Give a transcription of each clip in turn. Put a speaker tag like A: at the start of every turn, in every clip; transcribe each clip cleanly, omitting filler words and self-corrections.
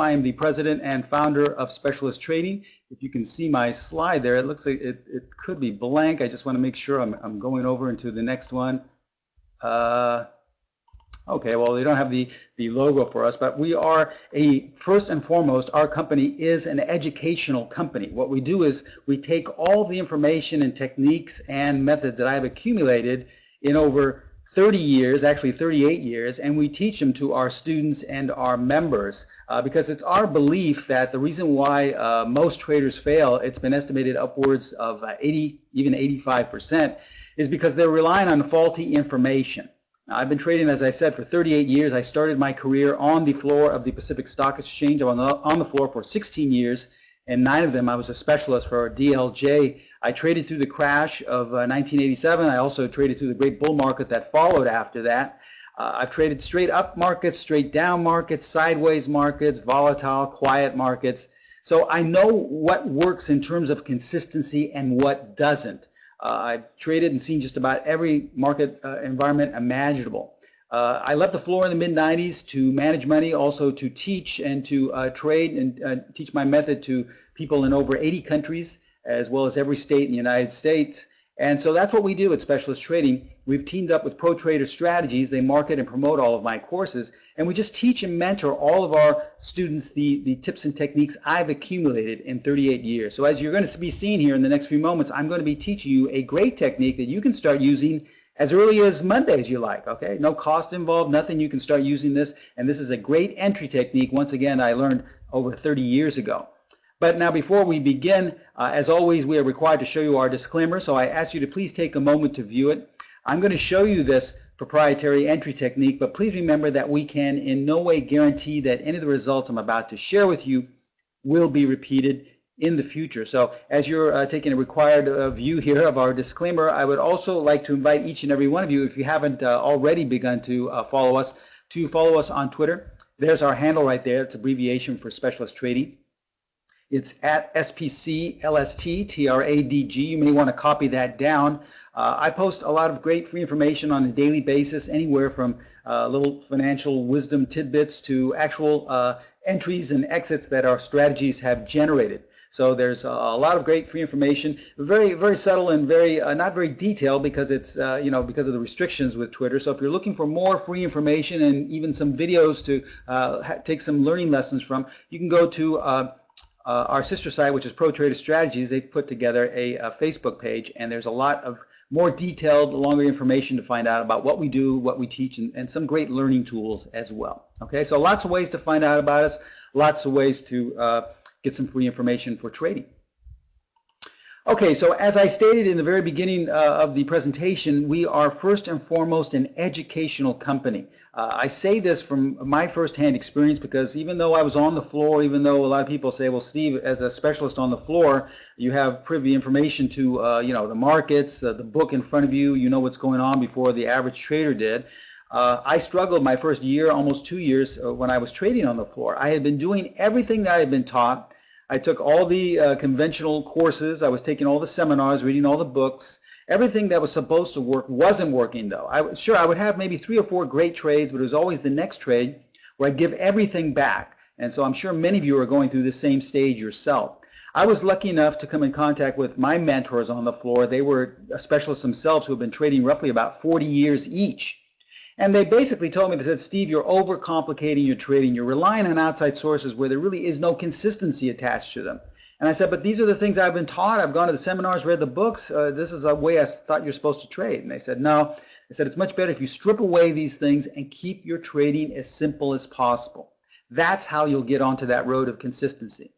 A: I am the president and founder of Specialist Trading. If you can see my slide there, it looks like it could be blank. I just want to make sure I'm going over into the next one. Okay, well, they don't have the logo for us, but we are first and foremost, our company is an educational company. What we do is we take all the information and techniques and methods that I've accumulated in over 30 years, actually 38 years, and we teach them to our students and our members because it's our belief that the reason why most traders fail, it's been estimated upwards of 80, even 85%, is because they're relying on faulty information. Now, I've been trading, as I said, for 38 years. I started my career on the floor of the Pacific Stock Exchange. I was on the floor for 16 years, and 9 of them I was a specialist for DLJ. I traded through the crash of 1987. I also traded through the great bull market that followed after that. I've traded straight up markets, straight down markets, sideways markets, volatile, quiet markets. So I know what works in terms of consistency and what doesn't. I've traded and seen just about every market environment imaginable. I left the floor in the mid-90s to manage money, also to teach and to trade and teach my method to people in over 80 countries, as well as every state in the United States. And so that's what we do at Specialist Trading. We've teamed up with Pro Trader Strategies. They market and promote all of my courses. And we just teach and mentor all of our students the tips and techniques I've accumulated in 38 years. So as you're going to be seeing here in the next few moments, I'm going to be teaching you a great technique that you can start using as early as Monday as you like, okay? No cost involved, nothing. You can start using this. And this is a great entry technique. Once again, I learned over 30 years ago. But now before we begin, as always, we are required to show you our disclaimer, so I ask you to please take a moment to view it. I'm going to show you this proprietary entry technique, but please remember that we can in no way guarantee that any of the results I'm about to share with you will be repeated in the future. So as you're taking a required view here of our disclaimer, I would also like to invite each and every one of you, if you haven't already begun to follow us on Twitter. There's our handle right there. It's abbreviation for Specialist Trading. It's at SPCLSTTRADG. You may want to copy that down. I post a lot of great free information on a daily basis, anywhere from little financial wisdom tidbits to actual entries and exits that our strategies have generated. So there's a lot of great free information, very, very subtle and very not very detailed because it's because of the restrictions with Twitter. So if you're looking for more free information and even some videos to take some learning lessons from, you can go to our sister site, which is Pro Trader Strategies. They've put together a Facebook page, and there's a lot of more detailed, longer information to find out about what we do, what we teach, and some great learning tools as well. Okay, so lots of ways to find out about us, lots of ways to get some free information for trading. Okay, so as I stated in the very beginning of the presentation, we are first and foremost an educational company. I say this from my firsthand experience because even though I was on the floor, even though a lot of people say, well, Steve, as a specialist on the floor, you have privy information to the markets, the book in front of you, you know what's going on before the average trader did. I struggled my first year, almost 2 years, when I was trading on the floor. I had been doing everything that I had been taught. I took all the conventional courses. I was taking all the seminars, reading all the books. Everything that was supposed to work wasn't working, though. I would have maybe 3 or 4 great trades, but it was always the next trade where I'd give everything back. And so I'm sure many of you are going through the same stage yourself. I was lucky enough to come in contact with my mentors on the floor. They were specialists themselves who have been trading roughly about 40 years each. And they basically told me, they said, Steve, you're overcomplicating your trading. You're relying on outside sources where there really is no consistency attached to them. And I said, but these are the things I've been taught. I've gone to the seminars, read the books. This is a way I thought you're supposed to trade. And they said, no. I said, it's much better if you strip away these things and keep your trading as simple as possible. That's how you'll get onto that road of consistency.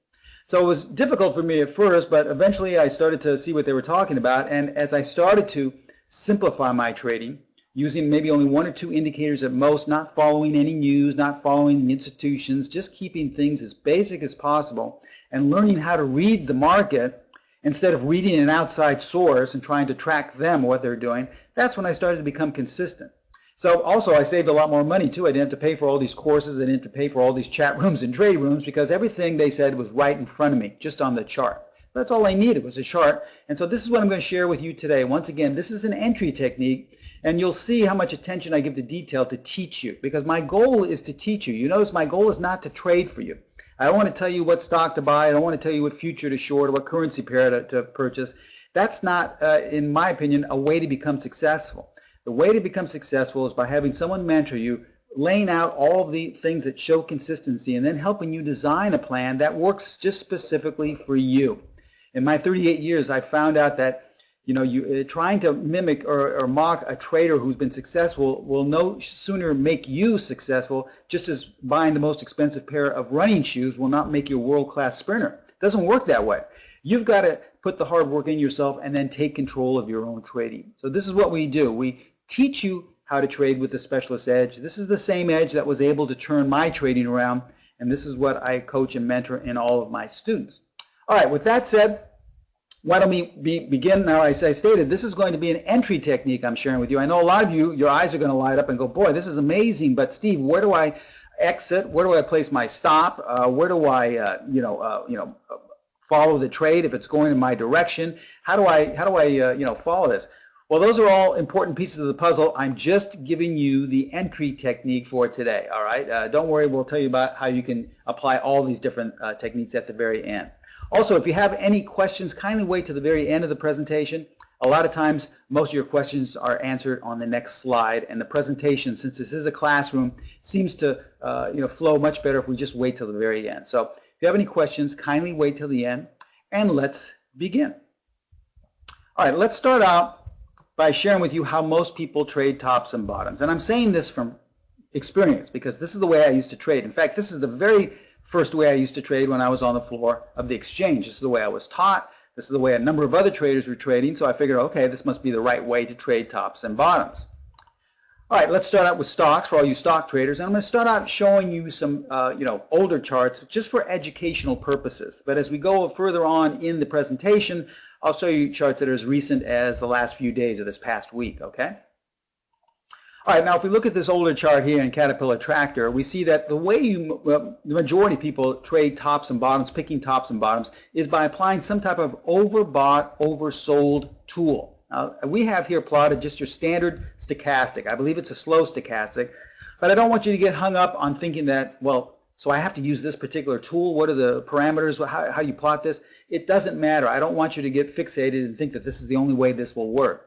A: So it was difficult for me at first, but eventually I started to see what they were talking about. And as I started to simplify my trading, using maybe only 1 or 2 indicators at most, not following any news, not following institutions, just keeping things as basic as possible, and learning how to read the market instead of reading an outside source and trying to track them what they're doing, that's when I started to become consistent. So also I saved a lot more money too. I didn't have to pay for all these courses. I didn't have to pay for all these chat rooms and trade rooms because everything they said was right in front of me, just on the chart. That's all I needed was a chart. And so this is what I'm going to share with you today. Once again, this is an entry technique. And you'll see how much attention I give to detail to teach you, because my goal is to teach you. You notice my goal is not to trade for you. I don't want to tell you what stock to buy. I don't want to tell you what future to short or what currency pair to purchase. That's not, in my opinion, a way to become successful. The way to become successful is by having someone mentor you, laying out all the things that show consistency, and then helping you design a plan that works just specifically for you. In my 38 years, I found out that trying to mimic or mock a trader who's been successful will no sooner make you successful, just as buying the most expensive pair of running shoes will not make you a world-class sprinter. It doesn't work that way. You've got to put the hard work in yourself and then take control of your own trading. So this is what we do. We teach you how to trade with the specialist edge. This is the same edge that was able to turn my trading around, and this is what I coach and mentor in all of my students. All right, with that said, why don't we begin now? As I stated, this is going to be an entry technique I'm sharing with you. I know a lot of you, your eyes are going to light up and go, boy, this is amazing, but Steve, where do I exit? Where do I place my stop? Where do I, follow the trade if it's going in my direction? How do I follow this? Well, those are all important pieces of the puzzle. I'm just giving you the entry technique for today, all right? Don't worry, we'll tell you about how you can apply all these different techniques at the very end. Also, if you have any questions, kindly wait to the very end of the presentation. A lot of times, most of your questions are answered on the next slide, and the presentation, since this is a classroom, seems to flow much better if we just wait till the very end. So if you have any questions, kindly wait till the end, and let's begin. All right, let's start out by sharing with you how most people trade tops and bottoms. And I'm saying this from experience because this is the way I used to trade. In fact, this is the very first way I used to trade when I was on the floor of the exchange. This is the way I was taught. This is the way a number of other traders were trading. So I figured, okay, this must be the right way to trade tops and bottoms. All right, let's start out with stocks for all you stock traders. And I'm going to start out showing you some older charts just for educational purposes. But as we go further on in the presentation, I'll show you charts that are as recent as the last few days or this past week, okay? All right, now if we look at this older chart here in Caterpillar Tractor, we see that the way the majority of people trade tops and bottoms, picking tops and bottoms, is by applying some type of overbought, oversold tool. Now, we have here plotted just your standard stochastic. I believe it's a slow stochastic, but I don't want you to get hung up on thinking that, well, so I have to use this particular tool. What are the parameters? How do you plot this? It doesn't matter. I don't want you to get fixated and think that this is the only way this will work.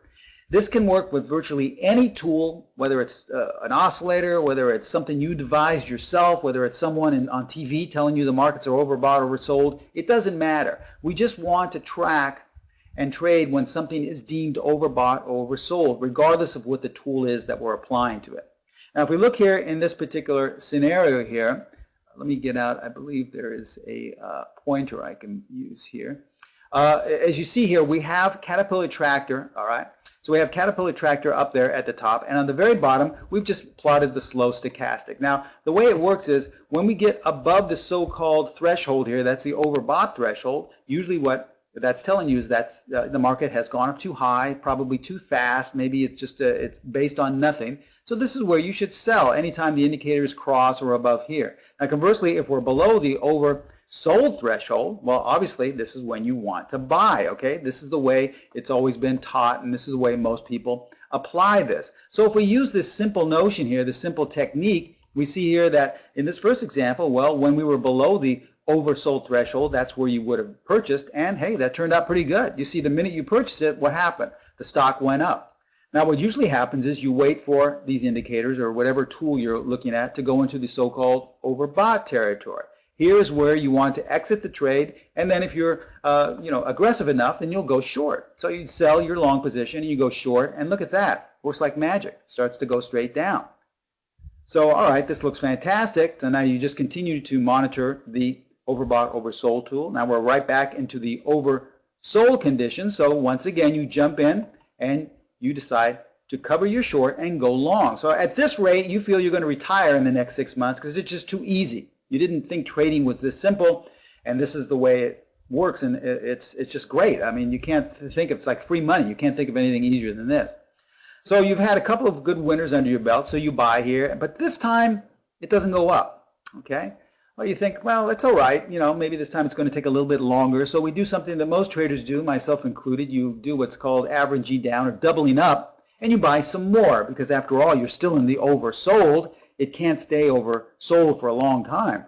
A: This can work with virtually any tool, whether it's an oscillator, whether it's something you devised yourself, whether it's someone on TV telling you the markets are overbought or oversold. It doesn't matter. We just want to track and trade when something is deemed overbought or oversold, regardless of what the tool is that we're applying to it. Now, if we look here in this particular scenario here, let me get out. I believe there is a pointer I can use here. As you see here, we have Caterpillar Tractor, all right? So we have Caterpillar Tractor up there at the top, and on the very bottom, we've just plotted the slow stochastic. Now, the way it works is when we get above the so-called threshold here, that's the overbought threshold, usually what that's telling you is that the market has gone up too high, probably too fast, maybe it's just it's based on nothing. So this is where you should sell anytime the indicators cross or above here. Now, conversely, if we're below the oversold threshold, well, obviously, this is when you want to buy, okay? This is the way it's always been taught, and this is the way most people apply this. So if we use this simple notion here, this simple technique, we see here that in this first example, well, when we were below the oversold threshold, that's where you would have purchased, and hey, that turned out pretty good. You see, the minute you purchased it, what happened? The stock went up. Now, what usually happens is you wait for these indicators or whatever tool you're looking at to go into the so-called overbought territory. Here's where you want to exit the trade, and then if you're aggressive enough, then you'll go short. So you sell your long position and you go short, and look at that. Works like magic. Starts to go straight down. So, all right, this looks fantastic. So now you just continue to monitor the overbought, oversold tool. Now we're right back into the oversold condition. So once again, you jump in and you decide to cover your short and go long. So at this rate, you feel you're going to retire in the next 6 months because it's just too easy. You didn't think trading was this simple, and this is the way it works, and it's just great. I mean, you can't think it's like free money. You can't think of anything easier than this. So you've had a couple of good winners under your belt, so you buy here, but this time it doesn't go up, okay? Well, you think, well, it's all right. Maybe this time it's going to take a little bit longer. So we do something that most traders do, myself included. You do what's called averaging down or doubling up, and you buy some more because after all, you're still in the oversold. It can't stay oversold for a long time.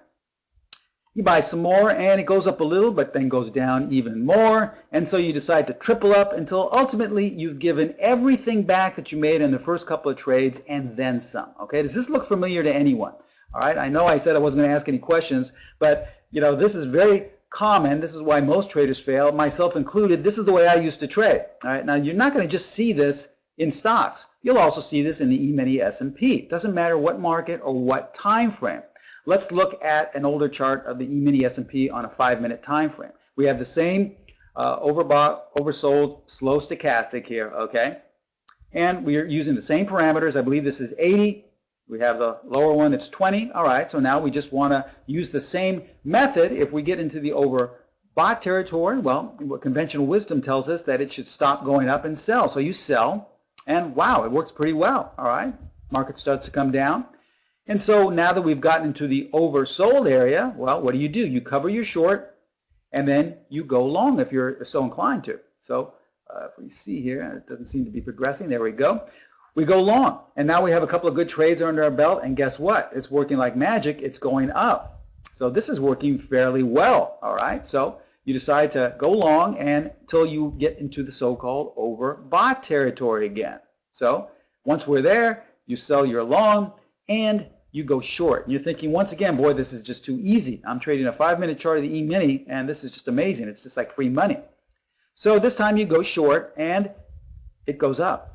A: You buy some more and it goes up a little but then goes down even more, and so you decide to triple up until ultimately you've given everything back that you made in the first couple of trades and then some. Okay, does this look familiar to anyone? All right, I know I said I wasn't going to ask any questions, but you know, this is very common. This is why most traders fail, myself included. This is the way I used to trade. All right, now you're not going to just see this in stocks. You'll also see this in the E-mini S&P. It doesn't matter what market or what time frame. Let's look at an older chart of the E-mini S&P on a 5-minute time frame. We have the same overbought, oversold, slow stochastic here, okay? And we are using the same parameters. I believe this is 80. We have the lower one, it's 20. All right, so now we just want to use the same method. If we get into the overbought territory, well, what conventional wisdom tells us that it should stop going up and sell. So you sell, and wow, it works pretty well, all right? Market starts to come down. And so now that we've gotten into the oversold area, well, what do? You cover your short, and then you go long if you're so inclined to. So if we see here, it doesn't seem to be progressing. There we go. We go long, and now we have a couple of good trades under our belt, and guess what? It's working like magic. It's going up. So this is working fairly well, all right? So you decide to go long until you get into the so-called overbought territory again. So once we're there, you sell your long, and you go short. And you're thinking, once again, boy, this is just too easy. I'm trading a 5-minute chart of the E-mini, and this is just amazing. It's just like free money. So this time you go short, and it goes up.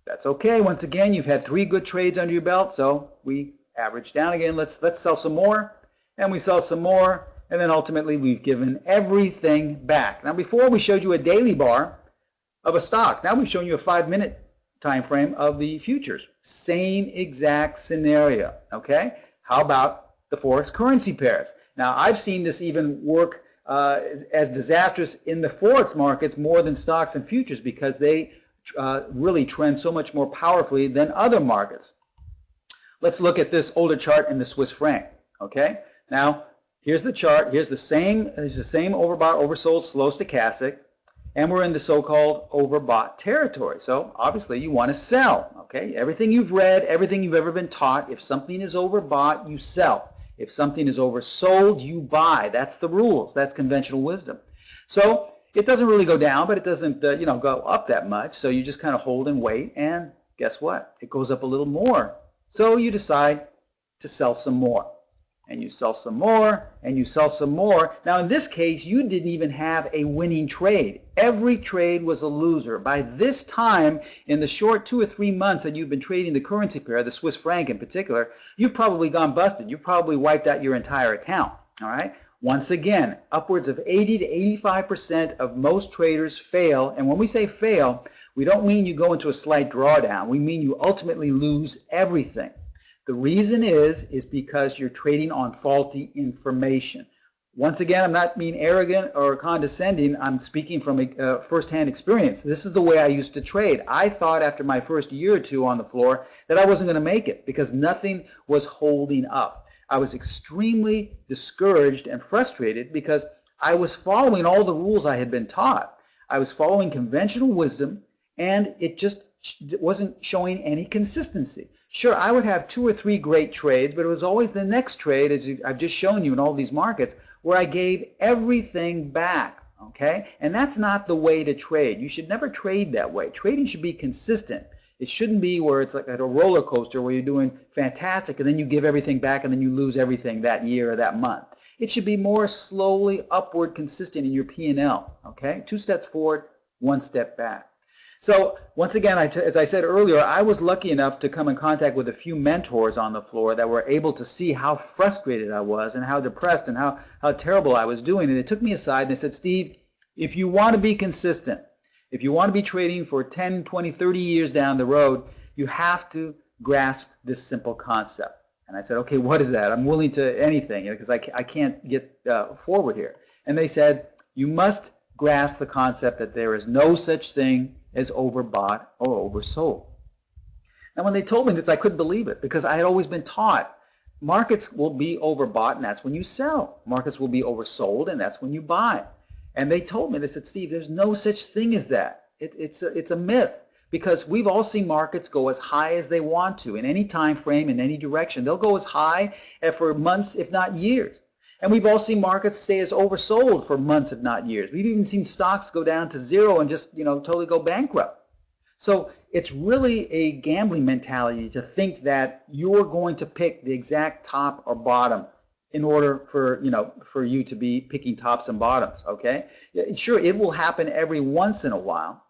A: That's okay. Once again, you've had 3 good trades under your belt, so we average down again. Let's sell some more, and we sell some more, and then ultimately we've given everything back. Now, before we showed you a daily bar of a stock. Now we've shown you a 5-minute time frame of the futures. Same exact scenario, okay? How about the Forex currency pairs? Now, I've seen this even work as disastrous in the Forex markets more than stocks and futures because they really trend so much more powerfully than other markets. Let's look at this older chart in the Swiss franc, okay? Now, here's the chart. Here's the same overbought, oversold, slow stochastic. And we're in the so-called overbought territory. So obviously you want to sell, okay? Everything you've read, everything you've ever been taught, if something is overbought, you sell. If something is oversold, you buy. That's the rules. That's conventional wisdom. So it doesn't really go down, but it doesn't go up that much. So you just kind of hold and wait, and guess what? It goes up a little more. So you decide to sell some more. And you sell some more, and you sell some more. Now, in this case, you didn't even have a winning trade. Every trade was a loser. By this time, in the short 2 or 3 months that you've been trading the currency pair, the Swiss franc in particular, you've probably gone busted. You've probably wiped out your entire account, all right? Once again, upwards of 80 to 85% of most traders fail. And when we say fail, we don't mean you go into a slight drawdown. We mean you ultimately lose everything. The reason is because you're trading on faulty information. Once again, I'm not being arrogant or condescending. I'm speaking from a first-hand experience. This is the way I used to trade. I thought after my first year or two on the floor that I wasn't going to make it because nothing was holding up. I was extremely discouraged and frustrated because I was following all the rules I had been taught. I was following conventional wisdom, and it just wasn't showing any consistency. Sure, I would have 2 or 3 great trades, but it was always the next trade, as I've just shown you in all these markets, where I gave everything back, okay? And that's not the way to trade. You should never trade that way. Trading should be consistent. It shouldn't be where it's like at a roller coaster where you're doing fantastic and then you give everything back and then you lose everything that year or that month. It should be more slowly upward consistent in your P&L, okay? 2 steps forward, 1 step back. So once again, as I said earlier, I was lucky enough to come in contact with a few mentors on the floor that were able to see how frustrated I was and how depressed and how terrible I was doing. And they took me aside and they said, Steve, if you want to be consistent, if you want to be trading for 10, 20, 30 years down the road, you have to grasp this simple concept. And I said, okay, what is that? I'm willing to anything because I can't get forward here. And they said, you must grasp the concept that there is no such thing as overbought or oversold. Now, when they told me this, I couldn't believe it because I had always been taught markets will be overbought and that's when you sell. Markets will be oversold and that's when you buy. And they told me, they said, Steve, there's no such thing as that. It's a myth because we've all seen markets go as high as they want to in any time frame, in any direction. They'll go as high for months, if not years. And we've all seen markets stay as oversold for months, if not years. We've even seen stocks go down to zero and just, totally go bankrupt. So it's really a gambling mentality to think that you're going to pick the exact top or bottom in order for you to be picking tops and bottoms, okay? Sure, it will happen every once in a while,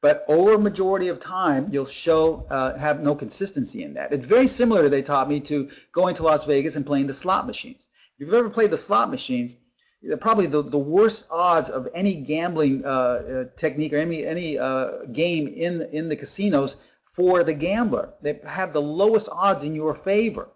A: but over a majority of time, you'll have no consistency in that. It's very similar, they taught me, to going to Las Vegas and playing the slot machines. If you've ever played the slot machines, probably the worst odds of any gambling technique or any game in the casinos for the gambler. They have the lowest odds in your favor.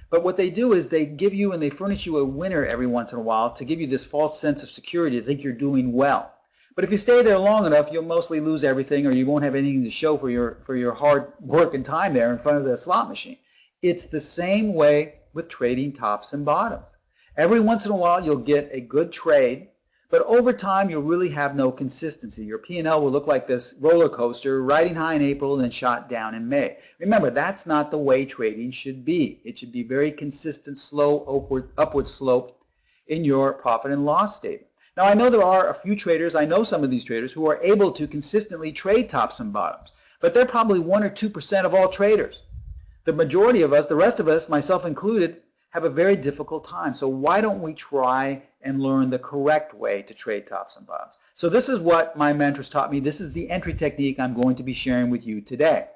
A: But what they do is they give you and they furnish you a winner every once in a while to give you this false sense of security to think you're doing well. But if you stay there long enough, you'll mostly lose everything, or you won't have anything to show for your hard work and time there in front of the slot machine. It's the same way with trading tops and bottoms. Every once in a while, you'll get a good trade, but over time, you'll really have no consistency. Your P&L will look like this roller coaster, riding high in April and then shot down in May. Remember, that's not the way trading should be. It should be very consistent, slow, upward slope in your profit and loss statement. Now, I know there are a few traders, I know some of these traders, who are able to consistently trade tops and bottoms, but they're probably 1 or 2% of all traders. The majority of us, the rest of us, myself included, have a very difficult time. So why don't we try and learn the correct way to trade tops and bottoms? So this is what my mentors taught me. This is the entry technique I'm going to be sharing with you today.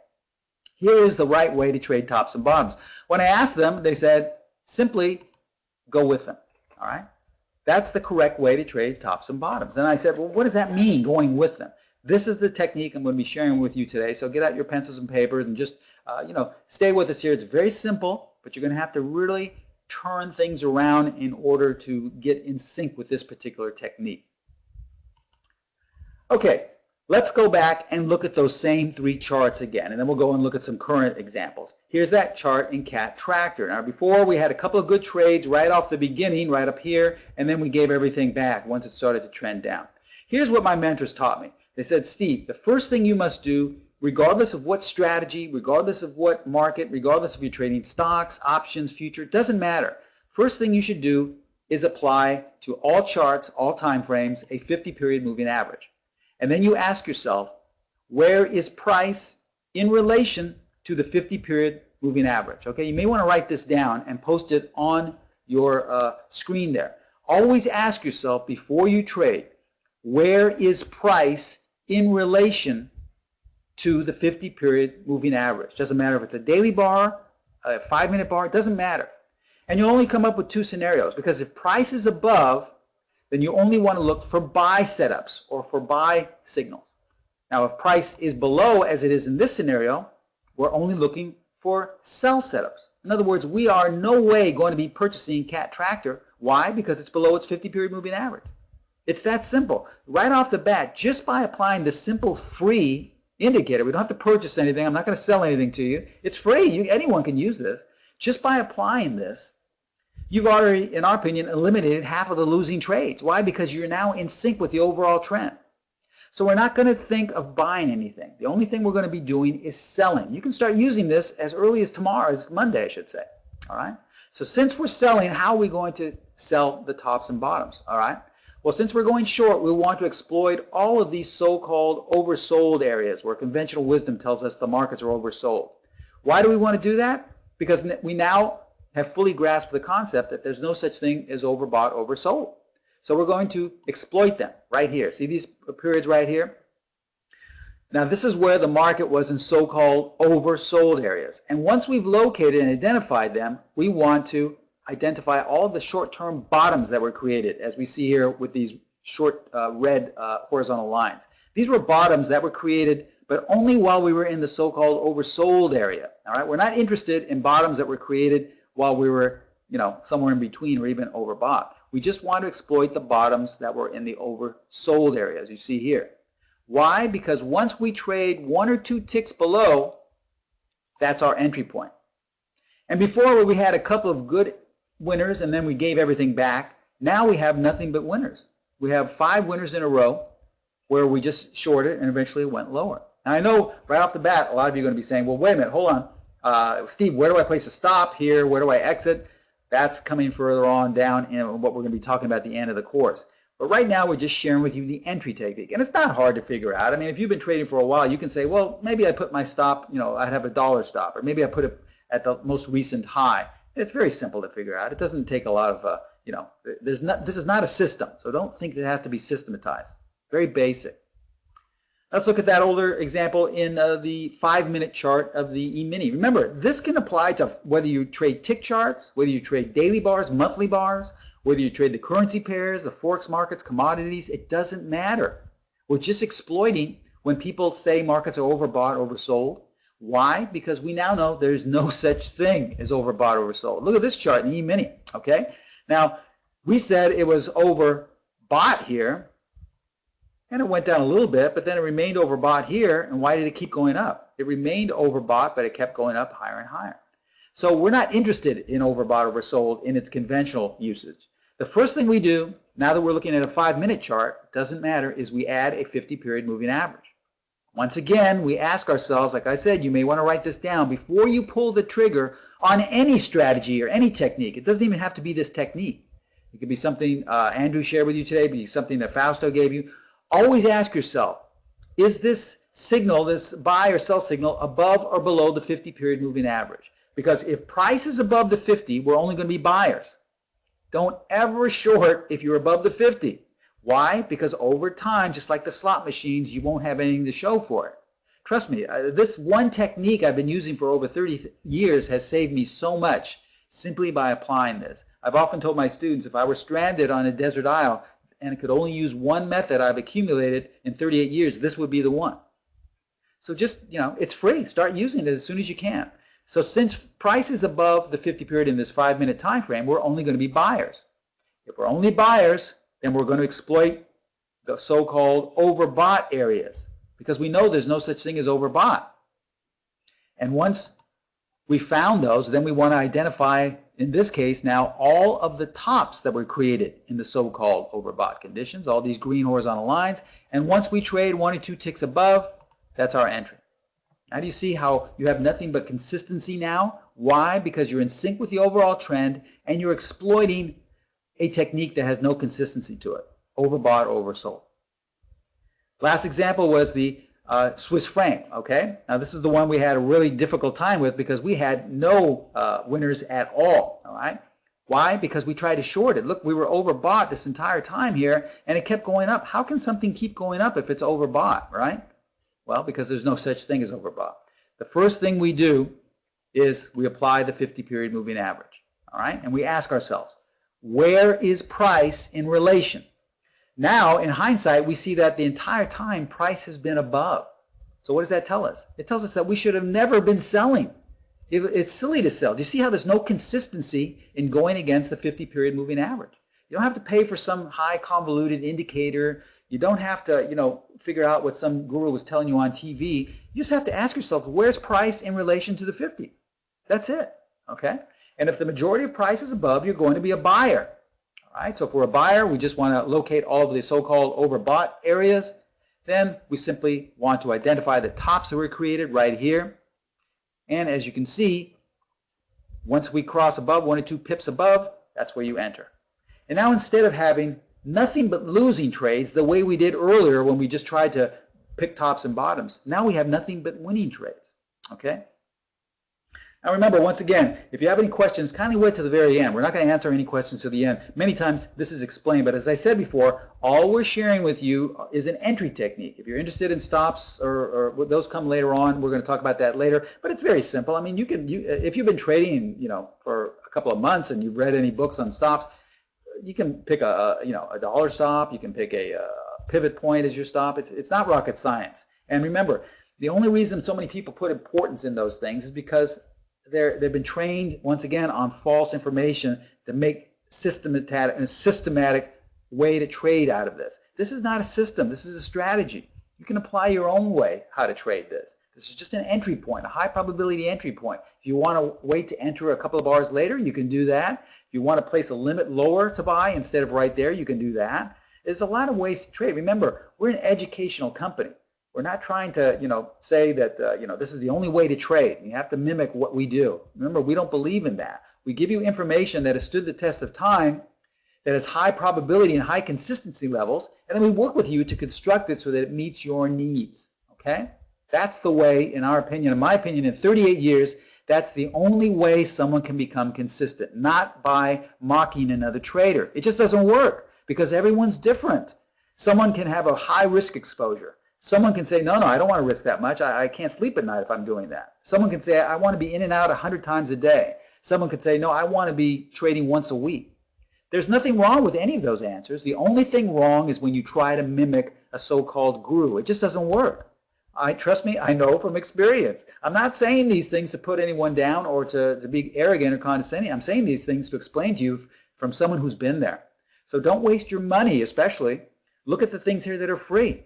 A: Here is the right way to trade tops and bottoms. When I asked them, they said, simply go with them. All right? That's the correct way to trade tops and bottoms. And I said, well, what does that mean, going with them? This is the technique I'm going to be sharing with you today. So get out your pencils and papers and just, stay with us here. It's very simple, but you're going to have to really turn things around in order to get in sync with this particular technique. Okay, let's go back and look at those same 3 charts again, and then we'll go and look at some current examples. Here's that chart in Cat Tractor. Now, before we had a couple of good trades right off the beginning, right up here, and then we gave everything back once it started to trend down. Here's what my mentors taught me. They said, Steve, the first thing you must do, regardless of what strategy, regardless of what market, regardless if you're trading stocks, options, future, it doesn't matter. First thing you should do is apply to all charts, all time frames, a 50-period moving average. And then you ask yourself, where is price in relation to the 50-period moving average? Okay, you may want to write this down and post it on your screen there. Always ask yourself before you trade, where is price in relation to the 50-period moving average? Doesn't matter if it's a daily bar, a 5-minute bar, it doesn't matter. And you'll only come up with 2 scenarios, because if price is above, then you only want to look for buy setups or for buy signals. Now, if price is below, as it is in this scenario, we're only looking for sell setups. In other words, we are no way going to be purchasing Cat Tractor. Why? Because it's below its 50-period moving average. It's that simple. Right off the bat, just by applying the simple free indicator, we don't have to purchase anything. I'm not going to sell anything to you. It's free. Anyone can use this. Just by applying this, you've already, in our opinion, eliminated half of the losing trades. Why? Because you're now in sync with the overall trend. So we're not going to think of buying anything. The only thing we're going to be doing is selling. You can start using this as early as tomorrow, as Monday, I should say. All right? So since we're selling, how are we going to sell the tops and bottoms? All right? Well, since we're going short, we want to exploit all of these so-called oversold areas where conventional wisdom tells us the markets are oversold. Why do we want to do that? Because we now have fully grasped the concept that there's no such thing as overbought, oversold. So we're going to exploit them right here. See these periods right here? Now this is where the market was in so-called oversold areas. And once we've located and identified them, we want to identify all the short-term bottoms that were created, as we see here with these short red horizontal lines. These were bottoms that were created, but only while we were in the so-called oversold area. All right, we're not interested in bottoms that were created while we were, somewhere in between or even overbought. We just want to exploit the bottoms that were in the oversold area, as you see here. Why? Because once we trade 1 or 2 ticks below, that's our entry point. And before, we had a couple of good winners and then we gave everything back. Now we have nothing but winners. We have 5 winners in a row where we just shorted and eventually went lower. Now, I know right off the bat, a lot of you are going to be saying, well, wait a minute, hold on. Steve, where do I place a stop here? Where do I exit? That's coming further on down in what we're going to be talking about at the end of the course. But right now, we're just sharing with you the entry technique. And it's not hard to figure out. I mean, if you've been trading for a while, you can say, well, maybe I put my stop, I'd have a dollar stop, or maybe I put it at the most recent high. It's very simple to figure out. It doesn't take a lot of, this is not a system, so don't think it has to be systematized. Very basic. Let's look at that older example in the 5-minute chart of the E-mini. Remember, this can apply to whether you trade tick charts, whether you trade daily bars, monthly bars, whether you trade the currency pairs, the Forex markets, commodities. It doesn't matter. We're just exploiting when people say markets are overbought, oversold. Why? Because we now know there's no such thing as overbought, oversold. Look at this chart in the E-mini, okay? Now, we said it was overbought here, and it went down a little bit, but then it remained overbought here. And why did it keep going up? It remained overbought, but it kept going up higher and higher. So we're not interested in overbought, oversold in its conventional usage. The first thing we do, now that we're looking at a 5-minute chart, doesn't matter, is we add a 50-period moving average. Once again, we ask ourselves, like I said, you may want to write this down before you pull the trigger on any strategy or any technique. It doesn't even have to be this technique. It could be something Andrew shared with you today, but something that Fausto gave you. Always ask yourself, is this signal, this buy or sell signal, above or below the 50-period moving average? Because if price is above the 50, we're only going to be buyers. Don't ever short if you're above the 50. Why? Because over time, just like the slot machines, you won't have anything to show for it. Trust me, this one technique I've been using for over 30 years has saved me so much simply by applying this. I've often told my students, if I were stranded on a desert isle, and could only use one method I've accumulated in 38 years, this would be the one. So just, it's free. Start using it as soon as you can. So since price is above the 50 period in this 5-minute time frame, we're only going to be buyers. If we're only buyers, then we're going to exploit the so-called overbought areas because we know there's no such thing as overbought. And once we found those, then we want to identify, in this case now, all of the tops that were created in the so-called overbought conditions, all these green horizontal lines. And once we trade 1 or 2 ticks above, that's our entry. Now do you see how you have nothing but consistency now? Why? Because you're in sync with the overall trend and you're exploiting a technique that has no consistency to it. Overbought, oversold. Last example was the Swiss franc, okay? Now this is the one we had a really difficult time with because we had no winners at all right? Why? Because we tried to short it. Look, we were overbought this entire time here and it kept going up. How can something keep going up if it's overbought, right? Well, because there's no such thing as overbought. The first thing we do is we apply the 50-period moving average, all right? And we ask ourselves, where is price in relation? Now, in hindsight, we see that the entire time price has been above. So what does that tell us? It tells us that we should have never been selling. It's silly to sell. Do you see how there's no consistency in going against the 50-period moving average? You don't have to pay for some high convoluted indicator. You don't have to, figure out what some guru was telling you on TV. You just have to ask yourself, where's price in relation to the 50? That's it, okay? And if the majority of price is above, you're going to be a buyer. All right, so if we're a buyer, we just want to locate all of the so-called overbought areas. Then we simply want to identify the tops that were created right here. And as you can see, once we cross above, 1 or 2 pips above, that's where you enter. And now instead of having nothing but losing trades the way we did earlier when we just tried to pick tops and bottoms, now we have nothing but winning trades, okay? Now remember, once again, if you have any questions, kindly wait to the very end. We're not going to answer any questions to the end. Many times this is explained, but as I said before, all we're sharing with you is an entry technique. If you're interested in stops or those come later on, we're going to talk about that later, but it's very simple. I mean, if you've been trading, for a couple of months and you've read any books on stops, you can pick a dollar stop, you can pick a pivot point as your stop. It's not rocket science. And remember, the only reason so many people put importance in those things is because they've been trained, once again, on false information to make a systematic way to trade out of this. This is not a system. This is a strategy. You can apply your own way how to trade this. This is just an entry point, a high probability entry point. If you want to wait to enter a couple of bars later, you can do that. If you want to place a limit lower to buy instead of right there, you can do that. There's a lot of ways to trade. Remember, we're an educational company. We're not trying to, say that, this is the only way to trade. You have to mimic what we do. Remember, we don't believe in that. We give you information that has stood the test of time, that has high probability and high consistency levels, and then we work with you to construct it so that it meets your needs. Okay? That's the way, in our opinion, in my opinion, in 38 years, that's the only way someone can become consistent, not by mocking another trader. It just doesn't work because everyone's different. Someone can have a high risk exposure. Someone can say, no, I don't want to risk that much. I can't sleep at night if I'm doing that. Someone can say, I want to be in and out 100 times a day. Someone could say, no, I want to be trading once a week. There's nothing wrong with any of those answers. The only thing wrong is when you try to mimic a so-called guru. It just doesn't work. Trust me, I know from experience. I'm not saying these things to put anyone down or to be arrogant or condescending. I'm saying these things to explain to you from someone who's been there. So don't waste your money, especially. Look at the things here that are free.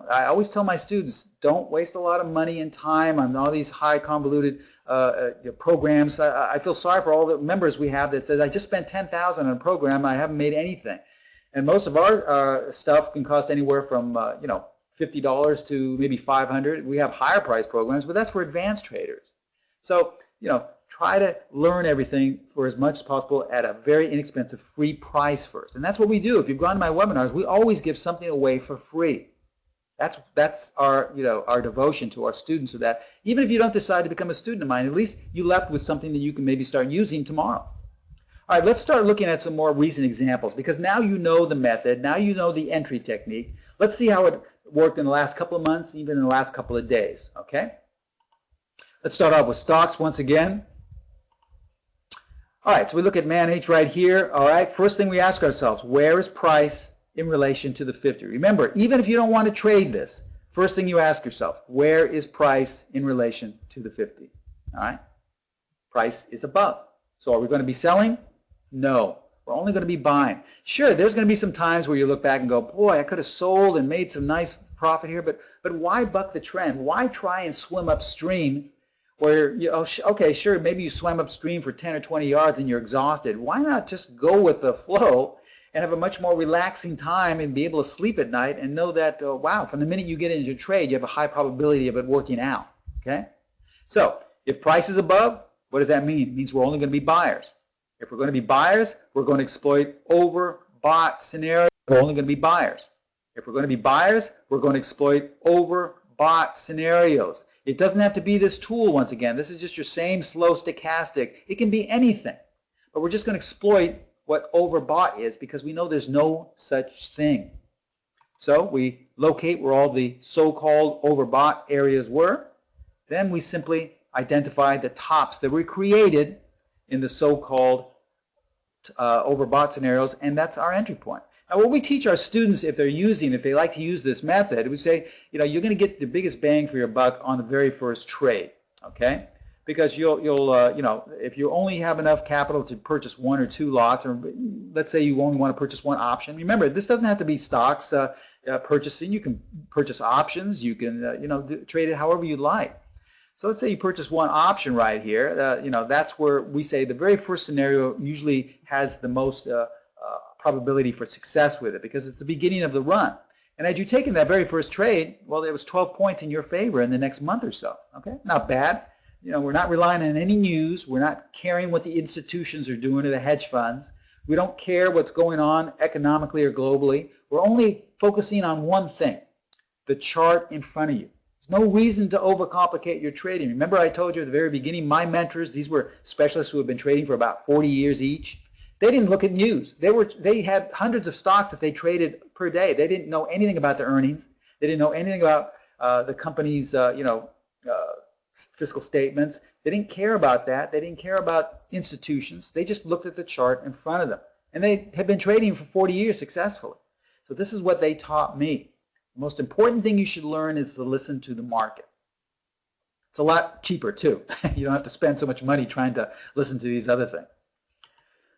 A: I always tell my students, don't waste a lot of money and time on all these high convoluted programs. I feel sorry for all the members we have that says, I just spent $10,000 on a program, I haven't made anything. And most of our stuff can cost anywhere from $50 to maybe $500. We have higher price programs, but that's for advanced traders. So, try to learn everything for as much as possible at a very inexpensive free price first. And that's what we do. If you've gone to my webinars, we always give something away for free. That's our our devotion to our students, so that even if you don't decide to become a student of mine, at least you left with something that you can maybe start using tomorrow. All right, let's start looking at some more recent examples, because now you know the method, now you know the entry technique. Let's see how it worked in the last couple of months, even in the last couple of days, okay? Let's start off with stocks once again. All right, so we look at ManH right here. All right, first thing we ask ourselves, where is price in relation to the 50? Remember, even if you don't want to trade this, first thing you ask yourself, where is price in relation to the 50? All right, price is above. So are we going to be selling? No, we're only going to be buying. Sure, there's going to be some times where you look back and go, boy, I could have sold and made some nice profit here, but why buck the trend? Why try and swim upstream where, okay, sure, maybe you swam upstream for 10 or 20 yards and you're exhausted. Why not just go with the flow and have a much more relaxing time and be able to sleep at night and know that, wow, from the minute you get into a trade, you have a high probability of it working out, okay? So if price is above, what does that mean? It means we're only going to be buyers. If we're going to be buyers, we're going to exploit overbought scenarios. We're only going to be buyers. If we're going to be buyers, we're going to exploit overbought scenarios. It doesn't have to be this tool once again. This is just your same slow stochastic. It can be anything. But we're just going to exploit what overbought is, because we know there's no such thing. So we locate where all the so-called overbought areas were. Then we simply identify the tops that were created in the so-called overbought scenarios, and that's our entry point. Now, what we teach our students, if they like to use this method, we say, you're going to get the biggest bang for your buck on the very first trade, okay? Because if you only have enough capital to purchase one or two lots, or let's say you only want to purchase one option. Remember, this doesn't have to be stocks purchasing. You can purchase options. You can trade it however you like. So let's say you purchase one option right here. That's where we say the very first scenario usually has the most probability for success with it, because it's the beginning of the run. And as you take in that very first trade, well, there was 12 points in your favor in the next month or so. Okay, not bad. We're not relying on any news. We're not caring what the institutions are doing or the hedge funds. We don't care what's going on economically or globally. We're only focusing on one thing, the chart in front of you. There's no reason to overcomplicate your trading. Remember, I told you at the very beginning, my mentors, these were specialists who have been trading for about 40 years each. They didn't look at news. They had hundreds of stocks that they traded per day. They didn't know anything about the earnings. They didn't know anything about the company's fiscal statements. They didn't care about that. They didn't care about institutions. They just looked at the chart in front of them. And they had been trading for 40 years successfully. So this is what they taught me. The most important thing you should learn is to listen to the market. It's a lot cheaper too. You don't have to spend so much money trying to listen to these other things.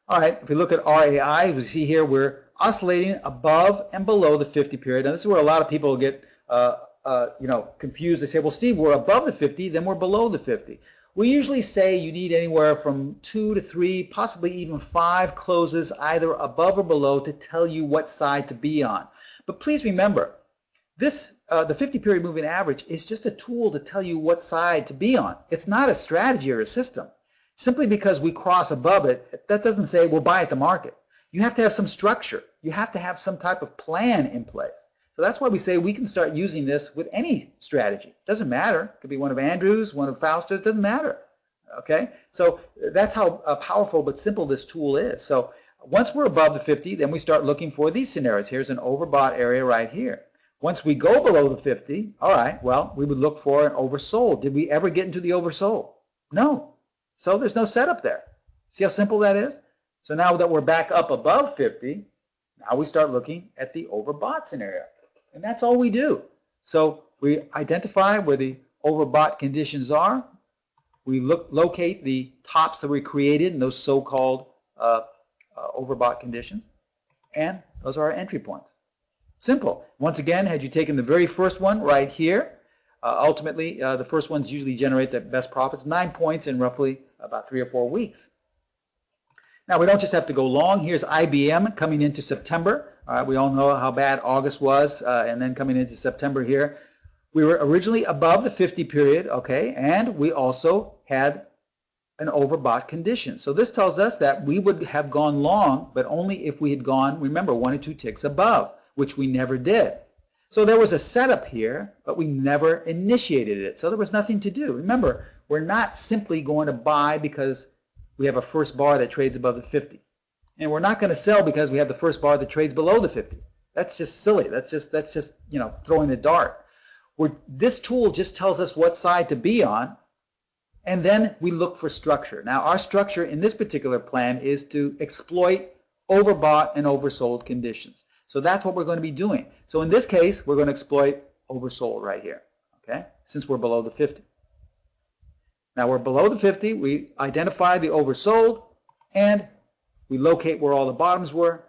A: All right, if we look at RAI, we see here we're oscillating above and below the 50 period. Now this is where a lot of people get confused. They say, well, Steve, we're above the 50, then we're below the 50. We usually say you need anywhere from 2 to 3, possibly even 5 closes either above or below to tell you what side to be on. But please remember, This, the 50-period moving average is just a tool to tell you what side to be on. It's not a strategy or a system. Simply because we cross above it, that doesn't say we'll buy at the market. You have to have some structure. You have to have some type of plan in place. So that's why we say we can start using this with any strategy. It doesn't matter. It could be one of Andrew's, one of Faustus. It doesn't matter. Okay? So that's how powerful but simple this tool is. So once we're above the 50, then we start looking for these scenarios. Here's an overbought area right here. Once we go below the 50, all right, well, we would look for an oversold. Did we ever get into the oversold? No. So there's no setup there. See how simple that is? So now that we're back up above 50, now we start looking at the overbought scenario. And that's all we do. So we identify where the overbought conditions are. We locate the tops that we created in those so-called overbought conditions. And those are our entry points. Simple. Once again, had you taken the very first one right here, ultimately the first ones usually generate the best profits, 9 points in roughly about 3 or 4 weeks. Now we don't just have to go long. Here's IBM coming into September. We all know how bad August was, and then coming into September here. We were originally above the 50 period, okay, and we also had an overbought condition. So this tells us that we would have gone long, but only if we had gone, remember, 1 or 2 ticks above, which we never did. So there was a setup here, but we never initiated it. So there was nothing to do. Remember, we're not simply going to buy because we have a first bar that trades above the 50. And we're not going to sell because we have the first bar that trades below the 50. That's just silly. That's just you know, throwing a dart. This tool just tells us what side to be on, and then we look for structure. Now, our structure in this particular plan is to exploit overbought and oversold conditions. So that's what we're going to be doing. So in this case, we're going to exploit oversold right here, okay, since we're below the 50. Now we're below the 50, we identify the oversold, and we locate where all the bottoms were,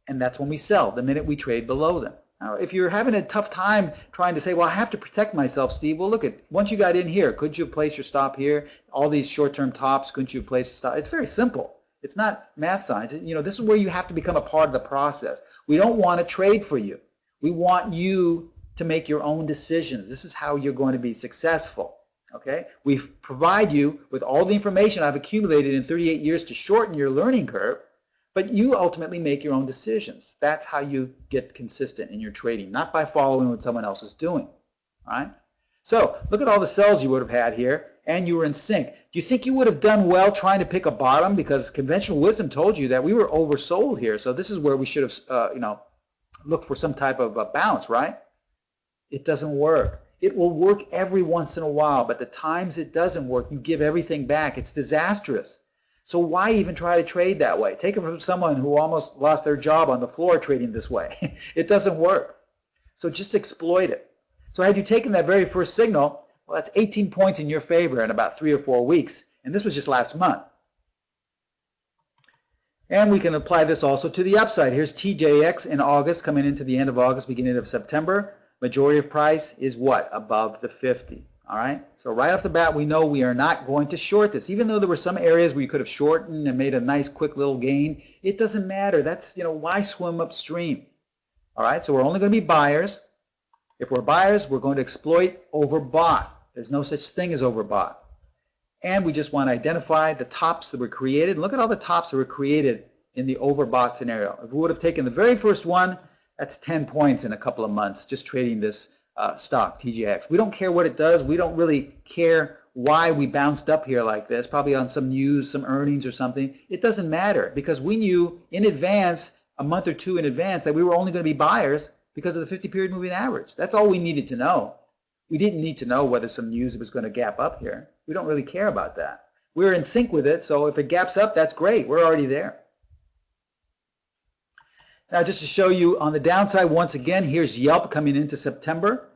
A: and that's when we sell, the minute we trade below them. Now, if you're having a tough time trying to say, well, I have to protect myself, Steve, well, look at, once you got in here, couldn't you have placed your stop here? All these short-term tops, couldn't you have placed a stop? It's very simple. It's not math science. You know, this is where you have to become a part of the process. We don't want to trade for you. We want you to make your own decisions. This is how you're going to be successful. Okay? We provide you with all the information I've accumulated in 38 years to shorten your learning curve, but you ultimately make your own decisions. That's how you get consistent in your trading, not by following what someone else is doing. All right? So look at all the sells you would have had here, and you were in sync. Do you think you would have done well trying to pick a bottom? Because conventional wisdom told you that we were oversold here, so this is where we should have, you know, looked for some type of a bounce, right? It doesn't work. It will work every once in a while, but the times it doesn't work, you give everything back. It's disastrous. So why even try to trade that way? Take it from someone who almost lost their job on the floor trading this way. It doesn't work. So just exploit it. So had you taken that very first signal, well, that's 18 points in your favor in about 3 or 4 weeks. And this was just last month. And we can apply this also to the upside. Here's TJX in August, coming into the end of August, beginning of September. Majority of price is what? Above the 50. All right? So right off the bat, we know we are not going to short this. Even though there were some areas where you could have shortened and made a nice quick little gain, it doesn't matter. That's, you know, why swim upstream? All right? So we're only going to be buyers. If we're buyers, we're going to exploit overbought. There's no such thing as overbought. And we just want to identify the tops that were created. Look at all the tops that were created in the overbought scenario. If we would have taken the very first one, that's 10 points in a couple of months just trading this stock, TJX. We don't care what it does. We don't really care why we bounced up here like this, probably on some news, some earnings or something. It doesn't matter because we knew in advance, a month or two in advance, that we were only going to be buyers because of the 50-period moving average. That's all we needed to know. We didn't need to know whether some news was going to gap up here. We don't really care about that. We're in sync with it, so if it gaps up, that's great. We're already there. Now, just to show you on the downside, once again, here's Yelp coming into September.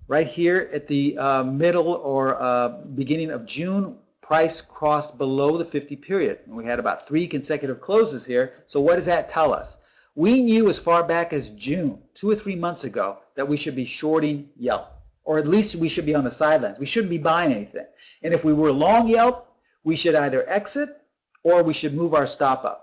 A: Right here at the middle or beginning of June, price crossed below the 50 period. And we had about 3 consecutive closes here. So what does that tell us? We knew as far back as June, 2 or 3 months ago, that we should be shorting Yelp. Or at least we should be on the sidelines. We shouldn't be buying anything. And if we were long Yelp, we should either exit or we should move our stop up.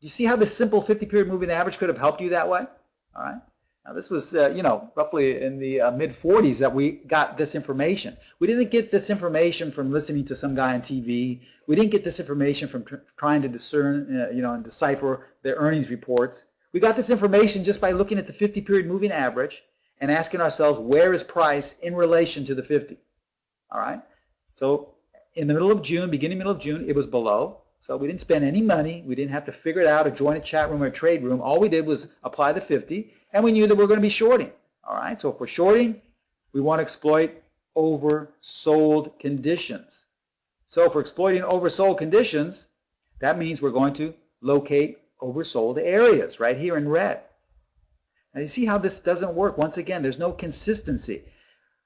A: You see how this simple 50-period moving average could have helped you that way? All right. Now this was, you know, roughly in the mid-40s that we got this information. We didn't get this information from listening to some guy on TV. We didn't get this information from trying to discern, you know, and decipher their earnings reports. We got this information just by looking at the 50-period moving average and asking ourselves, where is price in relation to the 50? All right. So in the middle of June, middle of June, it was below. So we didn't spend any money. We didn't have to figure it out or join a chat room or a trade room. All we did was apply the 50, and we knew that we were going to be shorting. All right. So if we're shorting, we want to exploit oversold conditions. So if we're exploiting oversold conditions, that means we're going to locate oversold areas right here in red. Now you see how this doesn't work. Once again, there's no consistency.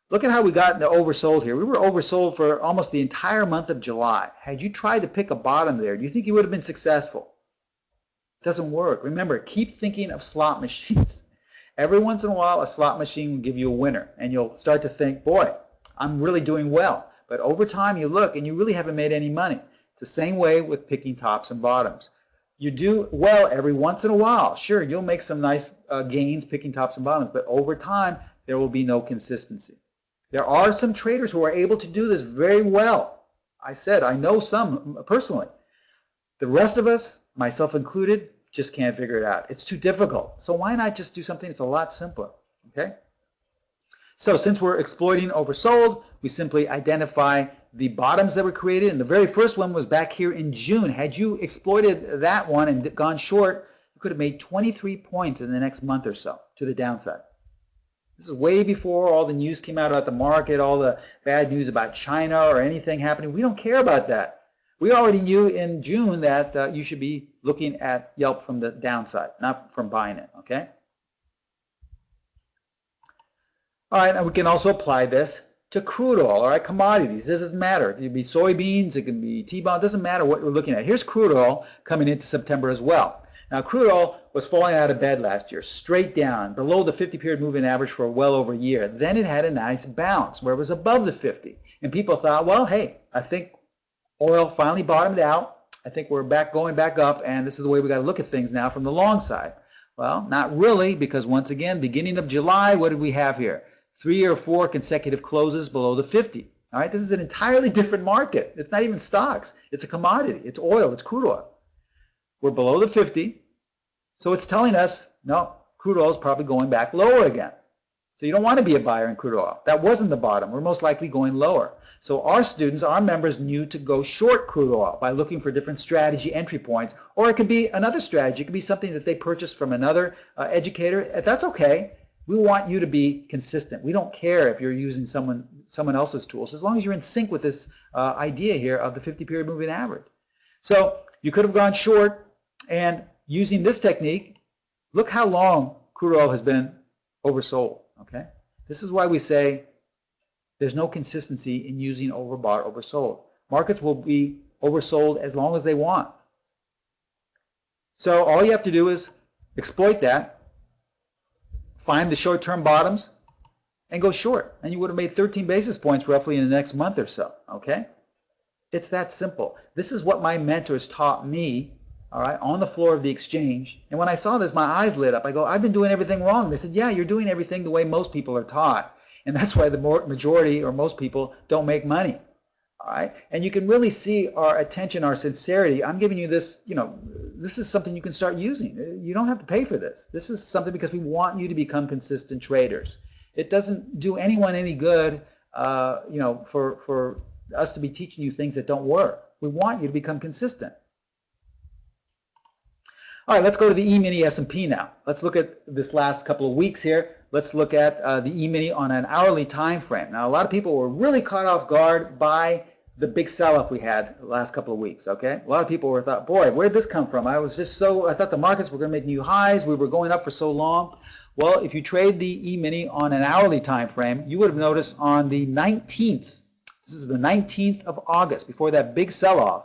A: Look at how we got into oversold here. We were oversold for almost the entire month of July. Had you tried to pick a bottom there, do you think you would have been successful? It doesn't work. Remember, keep thinking of slot machines. Every once in a while, a slot machine will give you a winner, and you'll start to think, boy, I'm really doing well. But over time, you look, and you really haven't made any money. It's the same way with picking tops and bottoms. You do well every once in a while. Sure, you'll make some nice gains picking tops and bottoms, but over time, there will be no consistency. There are some traders who are able to do this very well. I said I know some personally. The rest of us, myself included, just can't figure it out. It's too difficult. So why not just do something that's a lot simpler? Okay? So since we're exploiting oversold, we simply identify the bottoms that were created. And the very first one was back here in June. Had you exploited that one and gone short, you could have made 23 points in the next month or so to the downside. This is way before all the news came out about the market, all the bad news about China or anything happening. We don't care about that. We already knew in June that you should be looking at Yelp from the downside, not from buying it, okay? All right, and we can also apply this to crude oil, all right, commodities. This doesn't matter. It can be soybeans, it can be T-bone, it doesn't matter what we're looking at. Here's crude oil coming into September as well. Now, crude oil was falling out of bed last year, straight down, below the 50-period moving average for well over a year. Then it had a nice bounce where it was above the 50. And people thought, well, hey, I think oil finally bottomed out. I think we're going back up, and this is the way we got to look at things now from the long side. Well, not really, because once again, beginning of July, what did we have here? 3 or 4 consecutive closes below the 50. All right, this is an entirely different market. It's not even stocks. It's a commodity. It's oil. It's crude oil. We're below the 50. So it's telling us, no, crude oil is probably going back lower again. So you don't want to be a buyer in crude oil. That wasn't the bottom. We're most likely going lower. So our students, our members knew to go short crude oil by looking for different strategy entry points. Or it could be another strategy. It could be something that they purchased from another educator. That's okay. We want you to be consistent. We don't care if you're using someone else's tools, as long as you're in sync with this idea here of the 50-period moving average. So you could have gone short, and using this technique, look how long crude oil has been oversold, okay? This is why we say there's no consistency in using overbought, oversold. Markets will be oversold as long as they want. So all you have to do is exploit that, find the short-term bottoms, and go short. And you would have made 13 basis points roughly in the next month or so, okay? It's that simple. This is what my mentors taught me, all right, on the floor of the exchange. And when I saw this, my eyes lit up. I go, I've been doing everything wrong. They said, yeah, you're doing everything the way most people are taught. And that's why the majority or most people don't make money. All right. And you can really see our attention, our sincerity. I'm giving you this, you know, this is something you can start using. You don't have to pay for this. This is something because we want you to become consistent traders. It doesn't do anyone any good, you know, for us to be teaching you things that don't work. We want you to become consistent. All right, let's go to the E-mini S&P now. Let's look at this last couple of weeks here. Let's look at the E-mini on an hourly time frame. Now, a lot of people were really caught off guard by the big sell-off we had the last couple of weeks, okay? A lot of people thought, boy, where did this come from? I thought the markets were going to make new highs. We were going up for so long. Well, if you trade the E-mini on an hourly time frame, you would have noticed on the 19th, this is the 19th of August, before that big sell-off,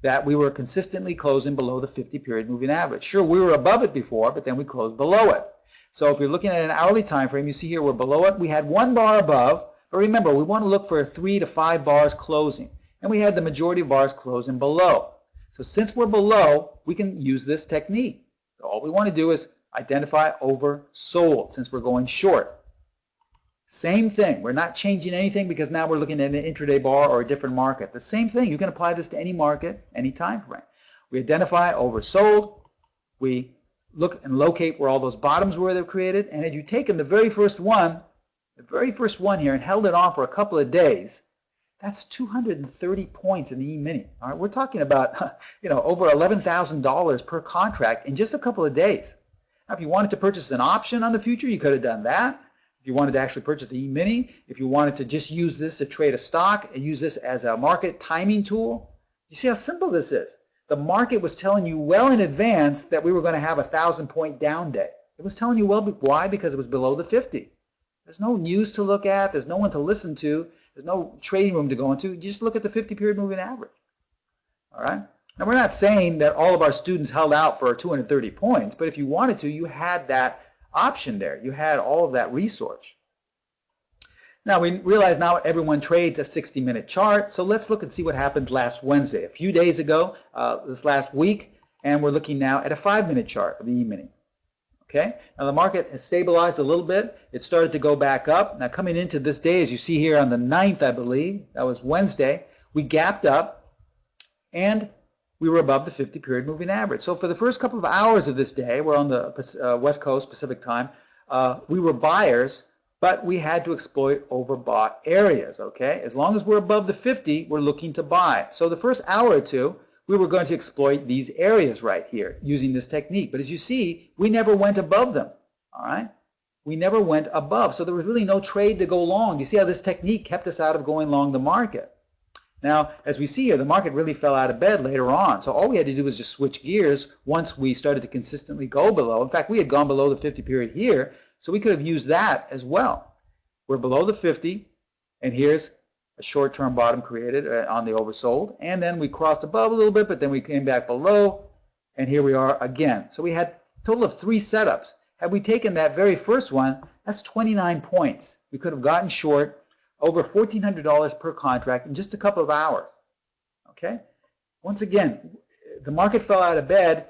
A: that we were consistently closing below the 50-period moving average. Sure, we were above it before, but then we closed below it. So if you're looking at an hourly time frame, you see here we're below it. We had 1 bar above, but remember, we want to look for 3 to 5 bars closing. And we had the majority of bars closing below. So since we're below, we can use this technique. So all we want to do is Identify oversold since we're going short. Same thing. We're not changing anything because now we're looking at an intraday bar or a different market. The same thing. You can apply this to any market, any time frame. We identify oversold. We look and locate where all those bottoms were that were created. And had you taken the very first one here and held it on for a couple of days, that's 230 points in the E-mini. All right, we're talking about over $11,000 per contract in just a couple of days. Now, if you wanted to purchase an option on the future, you could have done that. If you wanted to actually purchase the E-mini, if you wanted to just use this to trade a stock and use this as a market timing tool, you see how simple this is. The market was telling you well in advance that we were going to have a 1,000-point down day. It was telling you well. Why? Because it was below the 50. There's no news to look at. There's no one to listen to. There's no trading room to go into. You just look at the 50-period moving average. All right? Now, we're not saying that all of our students held out for 230 points, but if you wanted to, you had that option there. You had all of that resource. Now, we realize now everyone trades a 60-minute chart, so let's look and see what happened last Wednesday, a few days ago, this last week, and we're looking now at a 5-minute chart of the E-mini. Okay, now the market has stabilized a little bit. It started to go back up. Now, coming into this day, as you see here on the 9th, I believe, that was Wednesday, we gapped up, and we were above the 50-period moving average. So for the first couple of hours of this day, we're on the West Coast Pacific time, we were buyers, but we had to exploit overbought areas, okay? As long as we're above the 50, we're looking to buy. So the first hour or two, we were going to exploit these areas right here using this technique. But as you see, we never went above them, all right? We never went above. So there was really no trade to go long. You see how this technique kept us out of going long the market. Now, as we see here, the market really fell out of bed later on. So all we had to do was just switch gears once we started to consistently go below. In fact, we had gone below the 50 period here, so we could have used that as well. We're below the 50, and here's a short-term bottom created on the oversold. And then we crossed above a little bit, but then we came back below, and here we are again. So we had a total of 3 setups. Had we taken that very first one, that's 29 points. We could have gotten short over $1,400 per contract in just a couple of hours. Okay? Once again, the market fell out of bed.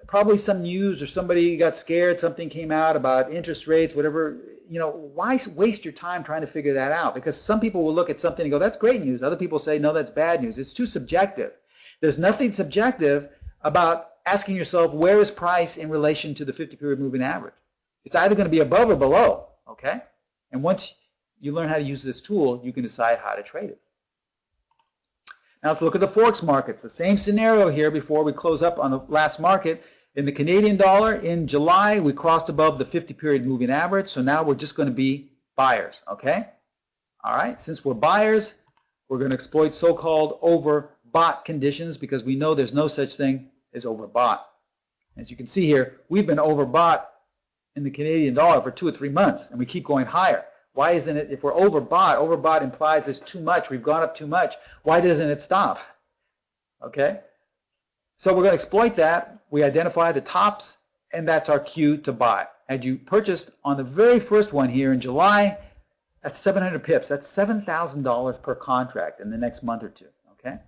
A: Probably some news or somebody got scared, something came out about interest rates, whatever. Why waste your time trying to figure that out? Because some people will look at something and go, that's great news. Other people say, no, that's bad news. It's too subjective. There's nothing subjective about asking yourself, where is price in relation to the 50-period moving average? It's either going to be above or below, okay? And once you learn how to use this tool, you can decide how to trade it. Now let's look at the Forex markets. The same scenario here before we close up on the last market. In the Canadian dollar, in July, we crossed above the 50-period moving average, so now we're just going to be buyers, okay? All right, since we're buyers, we're going to exploit so-called overbought conditions because we know there's no such thing as overbought. As you can see here, we've been overbought in the Canadian dollar for 2 or 3 months, and we keep going higher. Why isn't it, if we're overbought implies there's too much, we've gone up too much, why doesn't it stop? Okay? So we're going to exploit that. We identify the tops, and that's our cue to buy. Had you purchased on the very first one here in July, that's 700 pips. That's $7,000 per contract in the next month or two. Okay?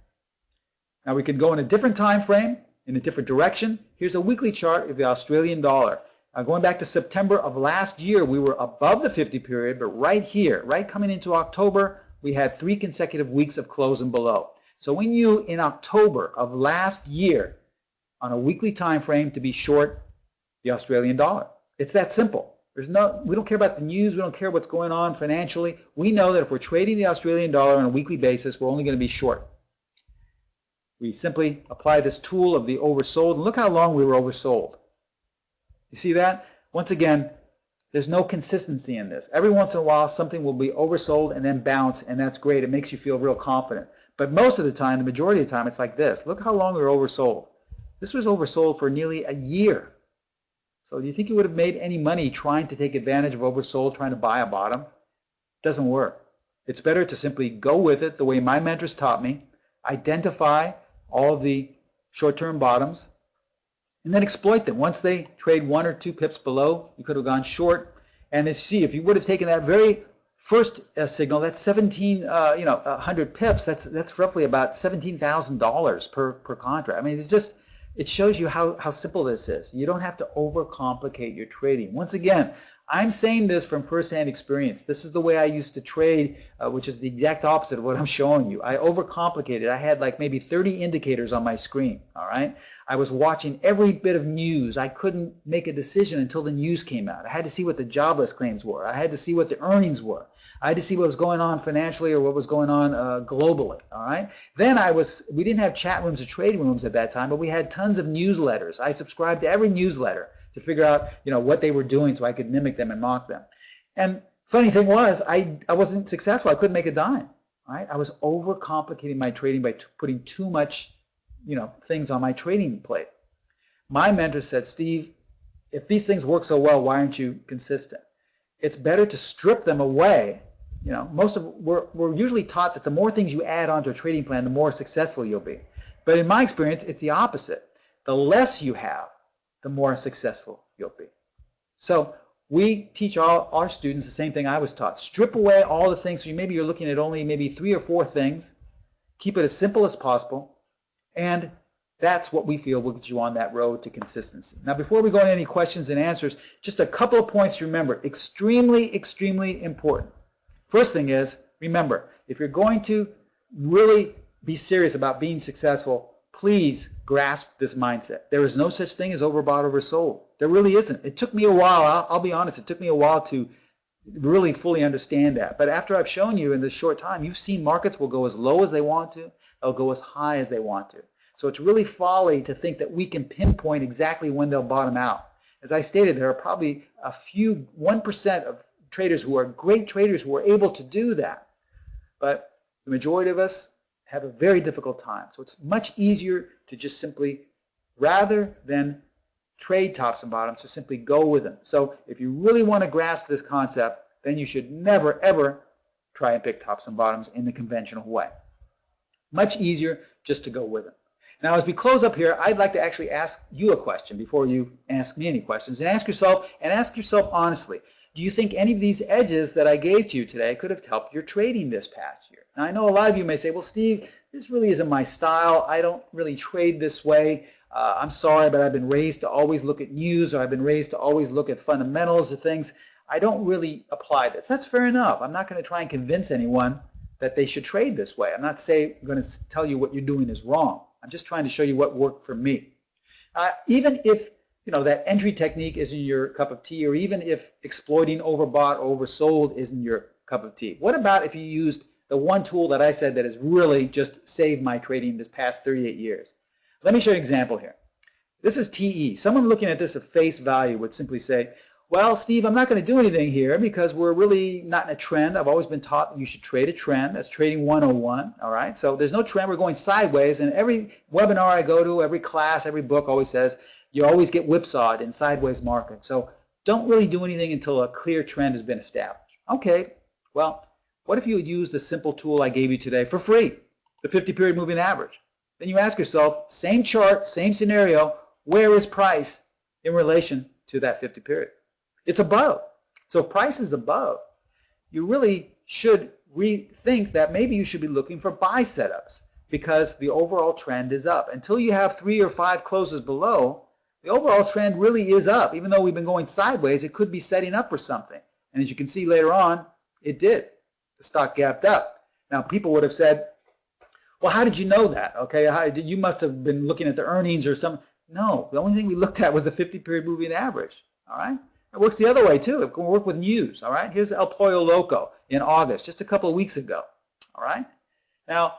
A: Now we can go in a different time frame, in a different direction. Here's a weekly chart of the Australian dollar. Going back to September of last year, we were above the 50 period, but right here, right coming into October, we had 3 consecutive weeks of close and below. So we knew in October of last year, on a weekly time frame, to be short the Australian dollar. It's that simple. We don't care about the news. We don't care what's going on financially. We know that if we're trading the Australian dollar on a weekly basis, we're only going to be short. We simply apply this tool of the oversold, and look how long we were oversold. You see that? Once again, there's no consistency in this. Every once in a while, something will be oversold and then bounce, and that's great. It makes you feel real confident. But most of the time, the majority of the time, it's like this. Look how long we were oversold. This was oversold for nearly a year. So do you think you would have made any money trying to take advantage of oversold, trying to buy a bottom? It doesn't work. It's better to simply go with it the way my mentors taught me, identify all of the short-term bottoms, and then exploit them. Once they trade 1 or 2 pips below, you could have gone short. And as you see, if you would have taken that very first signal, that's 100 pips. That's roughly about $17,000 per contract. I mean, it's just, It shows you how simple this is. You don't have to overcomplicate your trading. Once again, I'm saying this from firsthand experience. This is the way I used to trade, which is the exact opposite of what I'm showing you. I overcomplicated. I had like maybe 30 indicators on my screen, all right? I was watching every bit of news. I couldn't make a decision until the news came out. I had to see what the jobless claims were. I had to see what the earnings were. I had to see what was going on financially or what was going on globally, all right? Then we didn't have chat rooms or trading rooms at that time, but we had tons of newsletters. I subscribed to every newsletter to figure out, what they were doing so I could mimic them and mock them. And funny thing was, I wasn't successful. I couldn't make a dime, all right? I was overcomplicating my trading by putting too much, things on my trading plate. My mentor said, Steve, if these things work so well, why aren't you consistent? It's better to strip them away. We're usually taught that the more things you add onto a trading plan, the more successful you'll be. But in my experience, it's the opposite. The less you have, the more successful you'll be. So we teach all our students the same thing I was taught. Strip away all the things. So maybe you're looking at only maybe 3 or 4 things. Keep it as simple as possible. And that's what we feel will get you on that road to consistency. Now, before we go into any questions and answers, just a couple of points to remember. Extremely, extremely important. First thing is, remember, if you're going to really be serious about being successful, please grasp this mindset. There is no such thing as overbought, oversold. There really isn't. It took me a while. I'll be honest. It took me a while to really fully understand that. But after I've shown you in this short time, you've seen markets will go as low as they want to. They'll go as high as they want to. So it's really folly to think that we can pinpoint exactly when they'll bottom out. As I stated, there are probably 1% of traders who are great traders who are able to do that. But the majority of us have a very difficult time. So it's much easier to just simply, rather than trade tops and bottoms, to simply go with them. So if you really want to grasp this concept, then you should never, ever try and pick tops and bottoms in the conventional way. Much easier just to go with them. Now, as we close up here, I'd like to actually ask you a question before you ask me any questions, and ask yourself honestly, do you think any of these edges that I gave to you today could have helped your trading this past year? Now, I know a lot of you may say, well, Steve, this really isn't my style. I don't really trade this way. I'm sorry, but I've been raised to always look at news, or I've been raised to always look at fundamentals of things. I don't really apply this. That's fair enough. I'm not going to try and convince anyone that they should trade this way. I'm not going to tell you what you're doing is wrong. I'm just trying to show you what worked for me. Even if that entry technique isn't your cup of tea, or even if exploiting overbought or oversold isn't your cup of tea, what about if you used the one tool that I said that has really just saved my trading this past 38 years? Let me show you an example here. This is TE. Someone looking at this at face value would simply say, well, Steve, I'm not going to do anything here because we're really not in a trend. I've always been taught that you should trade a trend. That's trading 101, all right? So there's no trend. We're going sideways, and every webinar I go to, every class, every book always says you always get whipsawed in sideways markets. So don't really do anything until a clear trend has been established. Okay, well, what if you would use the simple tool I gave you today for free, the 50-period moving average? Then you ask yourself, same chart, same scenario, where is price in relation to that 50-period? It's above. So if price is above, you really should rethink that maybe you should be looking for buy setups because the overall trend is up. Until you have 3 or 5 closes below, the overall trend really is up. Even though we've been going sideways, it could be setting up for something. And as you can see later on, it did. The stock gapped up. Now, people would have said, well, how did you know that? Okay, you must have been looking at the earnings or something. No, the only thing we looked at was the 50-period moving average. All right? It works the other way, too. It can work with news. All right? Here's El Pollo Loco in August, just a couple of weeks ago. All right? Now,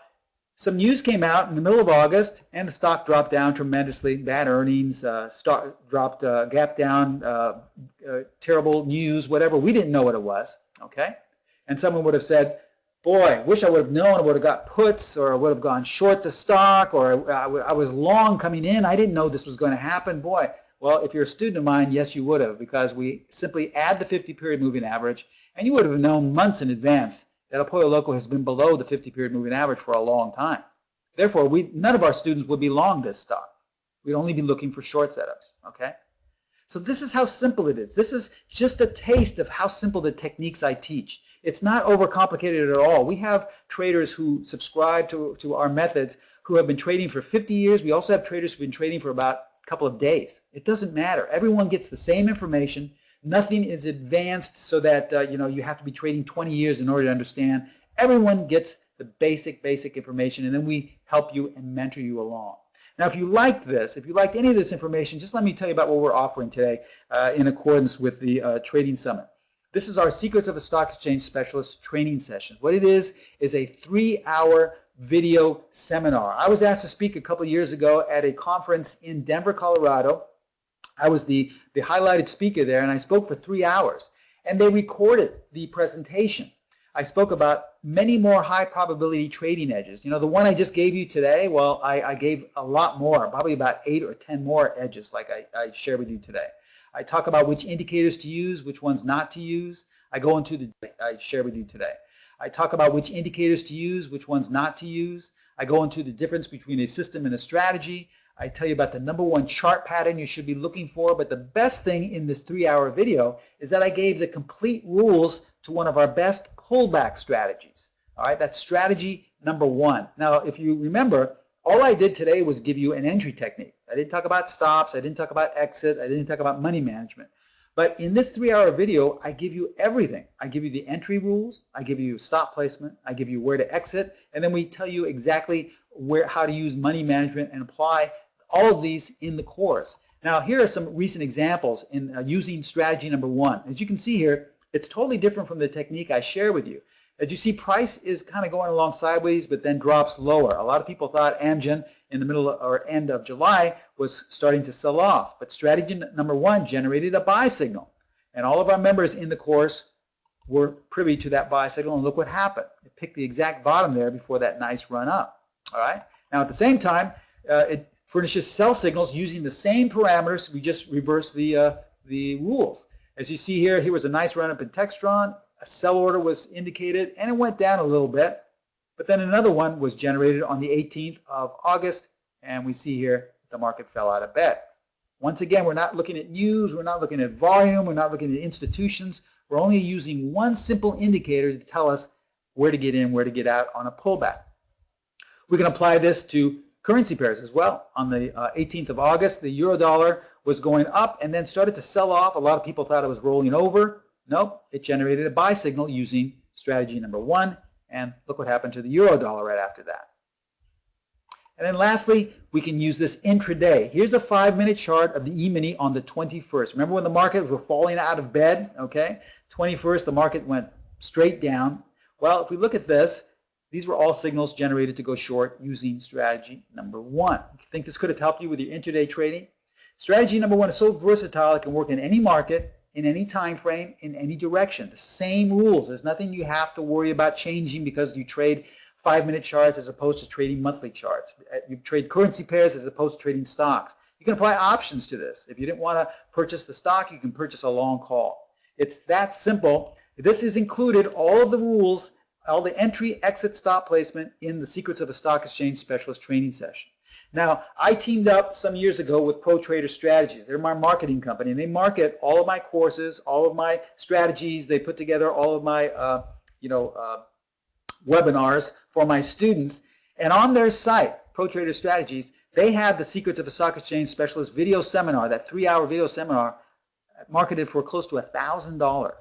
A: some news came out in the middle of August, and the stock dropped down tremendously. Bad earnings, stock dropped, gap down, terrible news, whatever. We didn't know what it was. Okay? And someone would have said, boy, wish I would have known. I would have got puts, or I would have gone short the stock, or I was long coming in. I didn't know this was going to happen. Boy, well, if you're a student of mine, yes, you would have, because we simply add the 50-period moving average, and you would have known months in advance that El Pollo Loco has been below the 50-period moving average for a long time. Therefore, none of our students would be long this stock. We'd only be looking for short setups, okay? So this is how simple it is. This is just a taste of how simple the techniques I teach. It's not overcomplicated at all. We have traders who subscribe to our methods who have been trading for 50 years. We also have traders who've been trading for about a couple of days. It doesn't matter. Everyone gets the same information. Nothing is advanced so that you have to be trading 20 years in order to understand. Everyone gets the basic information, and then we help you and mentor you along. Now, if you liked this, if you liked any of this information, just let me tell you about what we're offering today in accordance with the Trading Summit. This is our Secrets of a Stock Exchange Specialist training session. What it is a 3-hour video seminar. I was asked to speak a couple of years ago at a conference in Denver, Colorado. I was the highlighted speaker there, and I spoke for 3 hours. And they recorded the presentation. I spoke about many more high probability trading edges. You know, the one I just gave you today, well, I gave a lot more, probably about 8 or 10 more edges like I shared with you today. I talk about which indicators to use, which ones not to use. I share with you today. I talk about which indicators to use, which ones not to use. I go into the difference between a system and a strategy. I tell you about the #1 chart pattern you should be looking for. But the best thing in this 3-hour video is that I gave the complete rules to one of our best pullback strategies. All right, that's strategy #1. Now, if you remember, all I did today was give you an entry technique. I didn't talk about stops. I didn't talk about exit. I didn't talk about money management. But in this 3-hour video, I give you everything. I give you the entry rules. I give you stop placement. I give you where to exit. And then we tell you exactly how to use money management and apply all of these in the course. Now, here are some recent examples in using strategy #1. As you can see here, it's totally different from the technique I share with you. As you see, price is kind of going along sideways, but then drops lower. A lot of people thought Amgen in the middle or end of July was starting to sell off, but strategy #1 generated a buy signal. And all of our members in the course were privy to that buy signal, and look what happened. It picked the exact bottom there before that nice run up. All right. Now, at the same time, it furnishes sell signals using the same parameters. We just reversed the rules. As you see here, here was a nice run up in Textron. A sell order was indicated, and it went down a little bit. But then another one was generated on the 18th of August, and we see here the market fell out of bed. Once again, we're not looking at news, we're not looking at volume, we're not looking at institutions. We're only using one simple indicator to tell us where to get in, where to get out on a pullback. We can apply this to currency pairs as well. On the 18th of August, the euro dollar was going up and then started to sell off. A lot of people thought it was rolling over. Nope, it generated a buy signal using strategy #1, and look what happened to the euro dollar right after that. And then lastly, we can use this intraday. Here's a 5-minute chart of the E-mini on the 21st. Remember when the markets were falling out of bed? Okay, 21st, the market went straight down. Well, if we look at this, these were all signals generated to go short using strategy #1. You think this could have helped you with your intraday trading? Strategy #1 is so versatile, it can work in any market, in any time frame, in any direction. The same rules. There's nothing you have to worry about changing because you trade 5-minute charts as opposed to trading monthly charts. You trade currency pairs as opposed to trading stocks. You can apply options to this. If you didn't want to purchase the stock, you can purchase a long call. It's that simple. This is included, all of the rules, all the entry, exit, stop placement in the Secrets of a Stock Exchange Specialist training session. Now, I teamed up some years ago with Pro Trader Strategies. They're my marketing company, and they market all of my courses, all of my strategies. They put together all of my, webinars for my students. And on their site, Pro Trader Strategies, they have the Secrets of a Stock Exchange Specialist video seminar, that 3-hour video seminar, marketed for close to $1,000.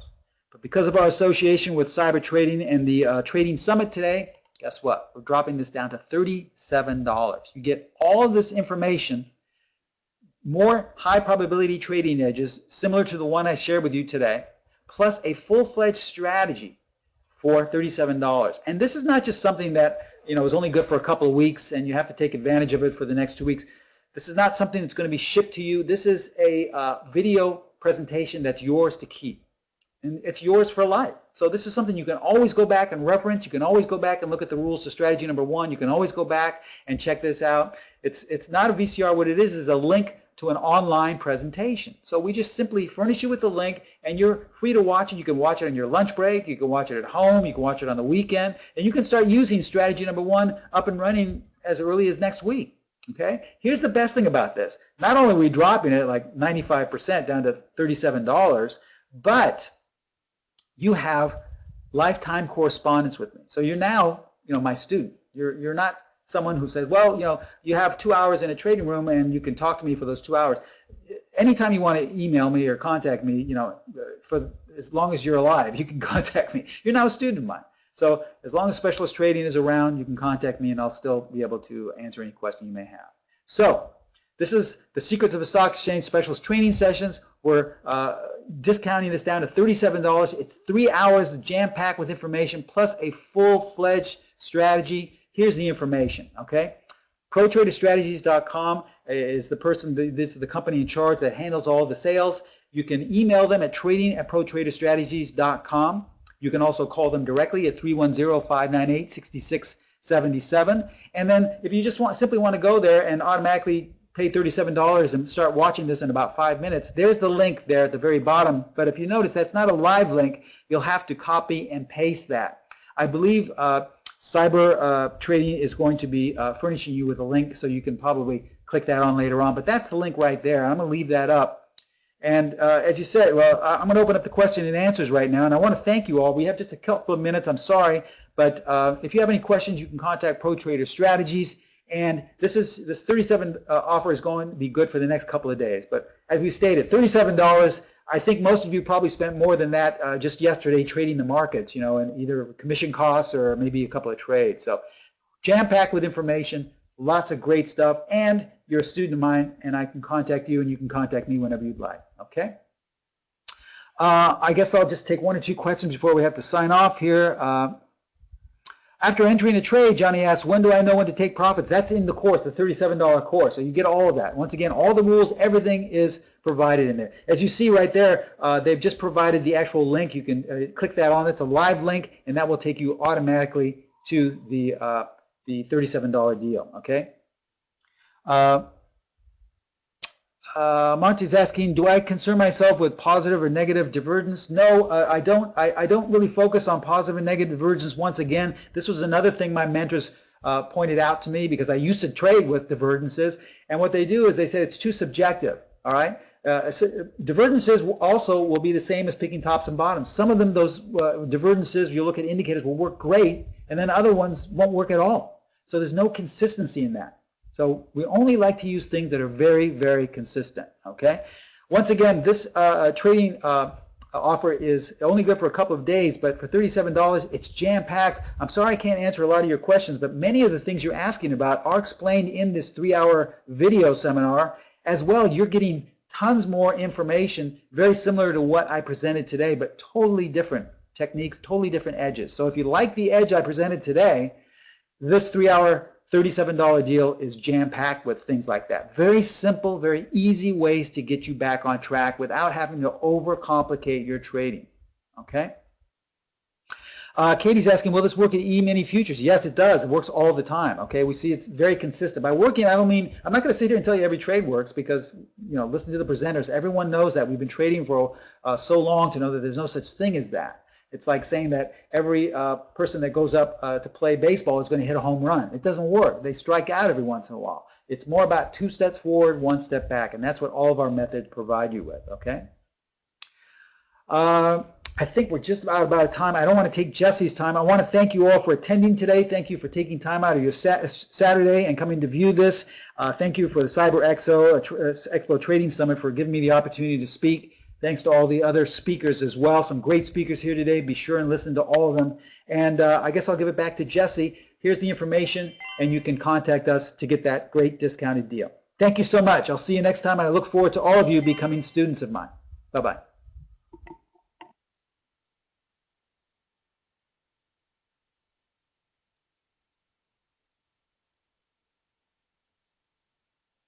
A: But because of our association with cyber trading and the Trading Summit today, guess what? We're dropping this down to $37. You get all of this information, more high probability trading edges, similar to the one I shared with you today, plus a full-fledged strategy for $37. And this is not just something that is only good for a couple of weeks and you have to take advantage of it for the next 2 weeks. This is not something that's going to be shipped to you. This is a video presentation that's yours to keep. And it's yours for life. So this is something you can always go back and reference. You can always go back and look at the rules to strategy #1. You can always go back and check this out. It's not a VCR. What it is a link to an online presentation. So we just simply furnish you with the link, and you're free to watch it. You can watch it on your lunch break. You can watch it at home. You can watch it on the weekend. And you can start using strategy #1 up and running as early as next week. Okay? Here's the best thing about this. Not only are we dropping it like 95% down to $37, but you have lifetime correspondence with me. So you're now, my student. You're not someone who says, well, you know, you have 2 hours in a trading room and you can talk to me for those 2 hours. Anytime you want to email me or contact me, you know, for as long as you're alive, you can contact me. You're now a student of mine. So as long as Specialist Trading is around, you can contact me and I'll still be able to answer any question you may have. So this is the Secrets of a Stock Exchange Specialist Training Sessions. We're discounting this down to $37. It's 3 hours jam-packed with information plus a full-fledged strategy. Here's the information, okay? ProTraderStrategies.com is the person, this is the company in charge that handles all the sales. You can email them at trading@ProTraderStrategies.com. You can also call them directly at 310-598-6677. And then if you just simply want to go there and automatically pay $37 and start watching this in about 5 minutes, there's the link there at the very bottom. But if you notice, that's not a live link. You'll have to copy and paste that. I believe Cyber Trading is going to be furnishing you with a link, so you can probably click that on later on. But that's the link right there. I'm going to leave that up. And as you said, well, I'm going to open up the question and answers right now, and I want to thank you all. We have just a couple of minutes. I'm sorry, but if you have any questions, you can contact Pro Trader Strategies. And this 37 offer is going to be good for the next couple of days. But as we stated, $37. I think most of you probably spent more than that just yesterday trading the markets, you know, and either commission costs or maybe a couple of trades. So jam-packed with information, lots of great stuff, and you're a student of mine, and I can contact you, and you can contact me whenever you'd like, okay? I guess I'll just take 1 or 2 questions before we have to sign off here. After entering a trade, Johnny asks, when do I know when to take profits? That's in the course, the $37 course, so you get all of that. Once again, all the rules, everything is provided in there. As you see right there, they've just provided the actual link. You can click that on. It's a live link, and that will take you automatically to the $37 deal, okay? Monty's asking, do I concern myself with positive or negative divergence? No, I don't. I don't really focus on positive and negative divergence. Once again, this was another thing my mentors pointed out to me, because I used to trade with divergences, and what they do is they say it's too subjective, all right? Divergences also will be the same as picking tops and bottoms. Some of them, those divergences, you look at indicators, will work great, and then other ones won't work at all. So there's no consistency in that. So we only like to use things that are very, very consistent, okay? Once again, this trading offer is only good for a couple of days, but for $37, it's jam-packed. I'm sorry I can't answer a lot of your questions, but many of the things you're asking about are explained in this 3-hour video seminar. As well, you're getting tons more information, very similar to what I presented today, but totally different techniques, totally different edges. So if you like the edge I presented today, this 3-hour $37 deal is jam-packed with things like that. Very simple, very easy ways to get you back on track without having to overcomplicate your trading, okay? Katie's asking, will this work at E-mini futures? Yes, it does. It works all the time, okay? We see it's very consistent. By working, I don't mean, I'm not going to sit here and tell you every trade works, because, you know, listen to the presenters. Everyone knows that. We've been trading for so long to know that there's no such thing as that. It's like saying that every person that goes up to play baseball is going to hit a home run. It doesn't work. They strike out every once in a while. It's more about 2 steps forward, 1 step back, and that's what all of our methods provide you with, okay? I think we're just about out of time. I don't want to take Jesse's time. I want to thank you all for attending today. Thank you for taking time out of your Saturday and coming to view this. Thank you for the Cyber Expo Trading Summit for giving me the opportunity to speak. Thanks to all the other speakers as well. Some great speakers here today. Be sure and listen to all of them. And I guess I'll give it back to Jesse. Here's the information, and you can contact us to get that great discounted deal. Thank you so much. I'll see you next time, and I look forward to all of you becoming students of mine. Bye-bye.